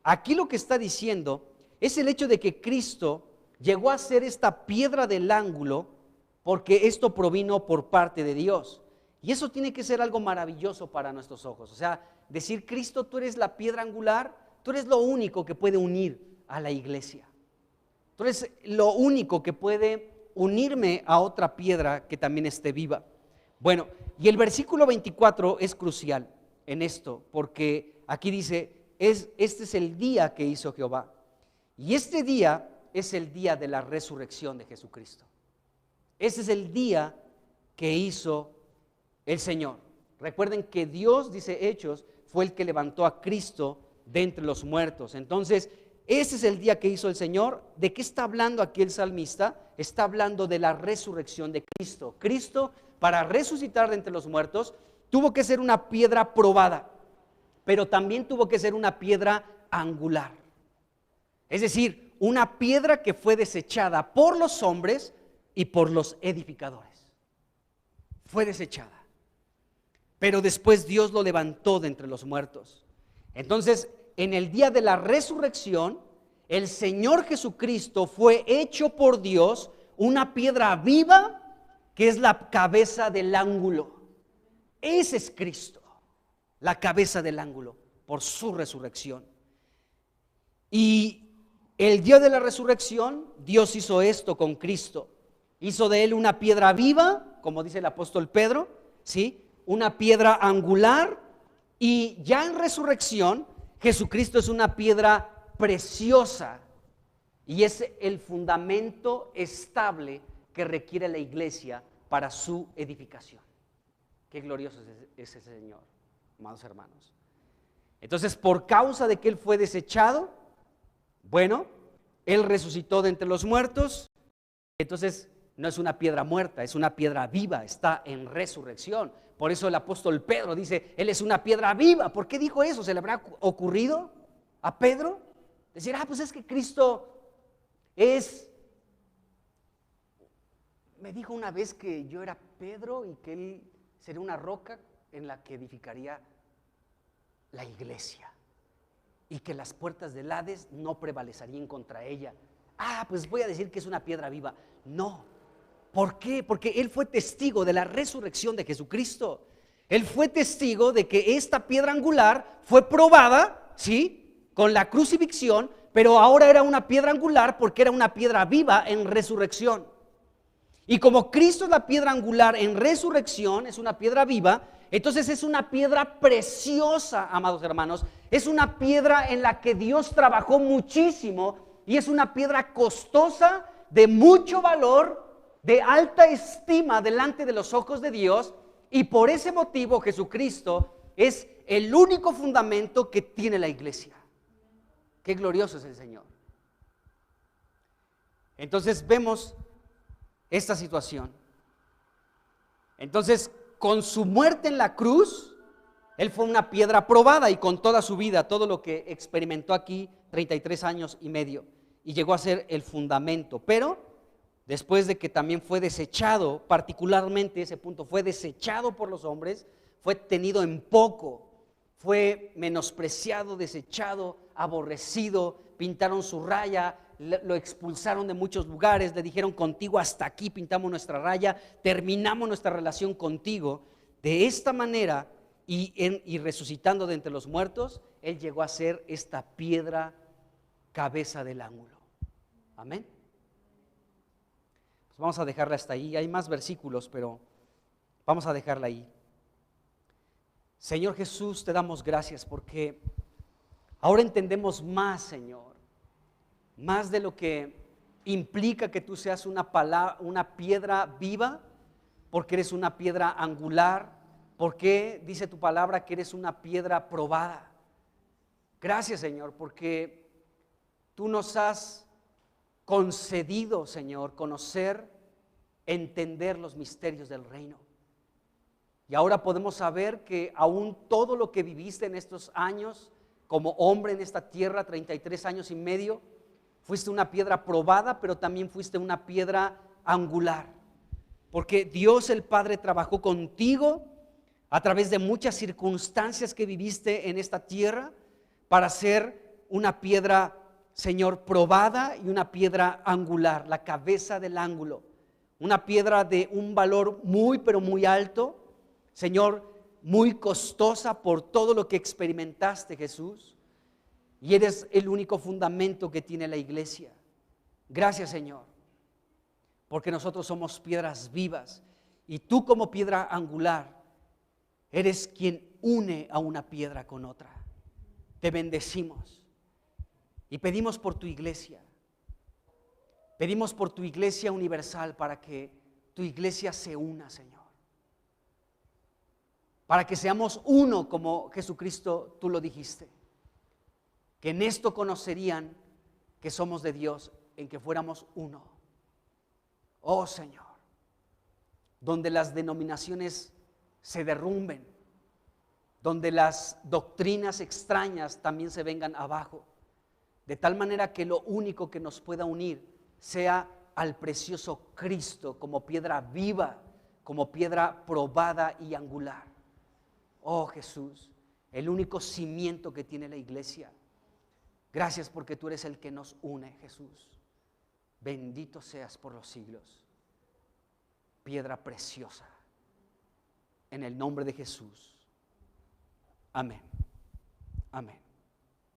Aquí lo que está diciendo es el hecho de que Cristo llegó a ser esta piedra del ángulo porque esto provino por parte de Dios. Y eso tiene que ser algo maravilloso para nuestros ojos. O sea, decir: Cristo, tú eres la piedra angular, tú eres lo único que puede unir a la iglesia. Tú eres lo único que puede unirme a otra piedra que también esté viva. Bueno, y el versículo 24 es crucial en esto, porque aquí dice: este es el día que hizo Jehová. Y este día es el día de la resurrección de Jesucristo. Este es el día que hizo el Señor. Recuerden que Dios, dice Hechos, fue el que levantó a Cristo de entre los muertos. Entonces, ese es el día que hizo el Señor. ¿De qué está hablando aquí el salmista? Está hablando de la resurrección de Cristo. Cristo, para resucitar de entre los muertos, tuvo que ser una piedra probada, pero también tuvo que ser una piedra angular. Es decir, una piedra que fue desechada por los hombres y por los edificadores. Fue desechada, pero después Dios lo levantó de entre los muertos. Entonces, en el día de la resurrección, el Señor Jesucristo fue hecho por Dios una piedra viva, que es la cabeza del ángulo. Ese es Cristo, la cabeza del ángulo, por su resurrección. Y el día de la resurrección, Dios hizo esto con Cristo. Hizo de él una piedra viva, como dice el apóstol Pedro, ¿sí? Una piedra angular, y ya en resurrección, Jesucristo es una piedra preciosa, y es el fundamento estable que requiere la iglesia para su edificación. Qué glorioso es ese Señor, amados hermanos. Entonces, por causa de que Él fue desechado, Él resucitó de entre los muertos. Entonces, no es una piedra muerta, es una piedra viva, está en resurrección. Por eso el apóstol Pedro dice: Él es una piedra viva. ¿Por qué dijo eso? ¿Se le habrá ocurrido a Pedro? Decir: pues es que Cristo me dijo una vez que yo era Pedro y que Él sería una roca en la que edificaría la iglesia, y que las puertas del Hades no prevalecerían contra ella. Pues voy a decir que es una piedra viva. No. ¿Por qué? Porque Él fue testigo de la resurrección de Jesucristo. Él fue testigo de que esta piedra angular fue probada, ¿sí?, con la crucifixión, pero ahora era una piedra angular porque era una piedra viva en resurrección. Y como Cristo es la piedra angular en resurrección, es una piedra viva, entonces es una piedra preciosa, amados hermanos. Es una piedra en la que Dios trabajó muchísimo, y es una piedra costosa, de mucho valor, de alta estima delante de los ojos de Dios, y por ese motivo Jesucristo es el único fundamento que tiene la iglesia. Qué glorioso es el Señor. Entonces vemos esta situación. Entonces, con su muerte en la cruz, Él fue una piedra probada, y con toda su vida, todo lo que experimentó aquí, 33 años y medio, y llegó a ser el fundamento. Pero después de que también fue desechado, particularmente ese punto, fue desechado por los hombres, fue tenido en poco, fue menospreciado, desechado, aborrecido, pintaron su raya, lo expulsaron de muchos lugares, le dijeron: contigo hasta aquí pintamos nuestra raya, terminamos nuestra relación contigo. De esta manera, y resucitando de entre los muertos, Él llegó a ser esta piedra cabeza del ángulo. Amén. Pues vamos a dejarla hasta ahí. Hay más versículos, pero vamos a dejarla ahí. Señor Jesús, te damos gracias porque ahora entendemos más, Señor, más de lo que implica que tú seas una piedra viva, porque eres una piedra angular, porque dice tu palabra que eres una piedra probada. Gracias, Señor, porque tú nos has concedido, Señor, conocer, entender los misterios del reino. Y ahora podemos saber que aún todo lo que viviste en estos años como hombre en esta tierra, 33 años y medio, fuiste una piedra probada, pero también fuiste una piedra angular. Porque Dios el Padre trabajó contigo a través de muchas circunstancias que viviste en esta tierra para ser una piedra, Señor, probada y una piedra angular, la cabeza del ángulo. Una piedra de un valor muy, pero muy alto, Señor, muy costosa por todo lo que experimentaste, Jesús. Y eres el único fundamento que tiene la iglesia. Gracias, Señor, porque nosotros somos piedras vivas y tú como piedra angular eres quien une a una piedra con otra. Te bendecimos y pedimos por tu iglesia. Pedimos por tu iglesia universal para que tu iglesia se una, Señor. Para que seamos uno como Jesucristo tú lo dijiste. Que en esto conocerían que somos de Dios, en que fuéramos uno. Oh Señor, donde las denominaciones se derrumben, donde las doctrinas extrañas también se vengan abajo, de tal manera que lo único que nos pueda unir sea al precioso Cristo como piedra viva, como piedra probada y angular. Oh Jesús, el único cimiento que tiene la iglesia. Gracias porque tú eres el que nos une, Jesús. Bendito seas por los siglos. Piedra preciosa. En el nombre de Jesús. Amén. Amén.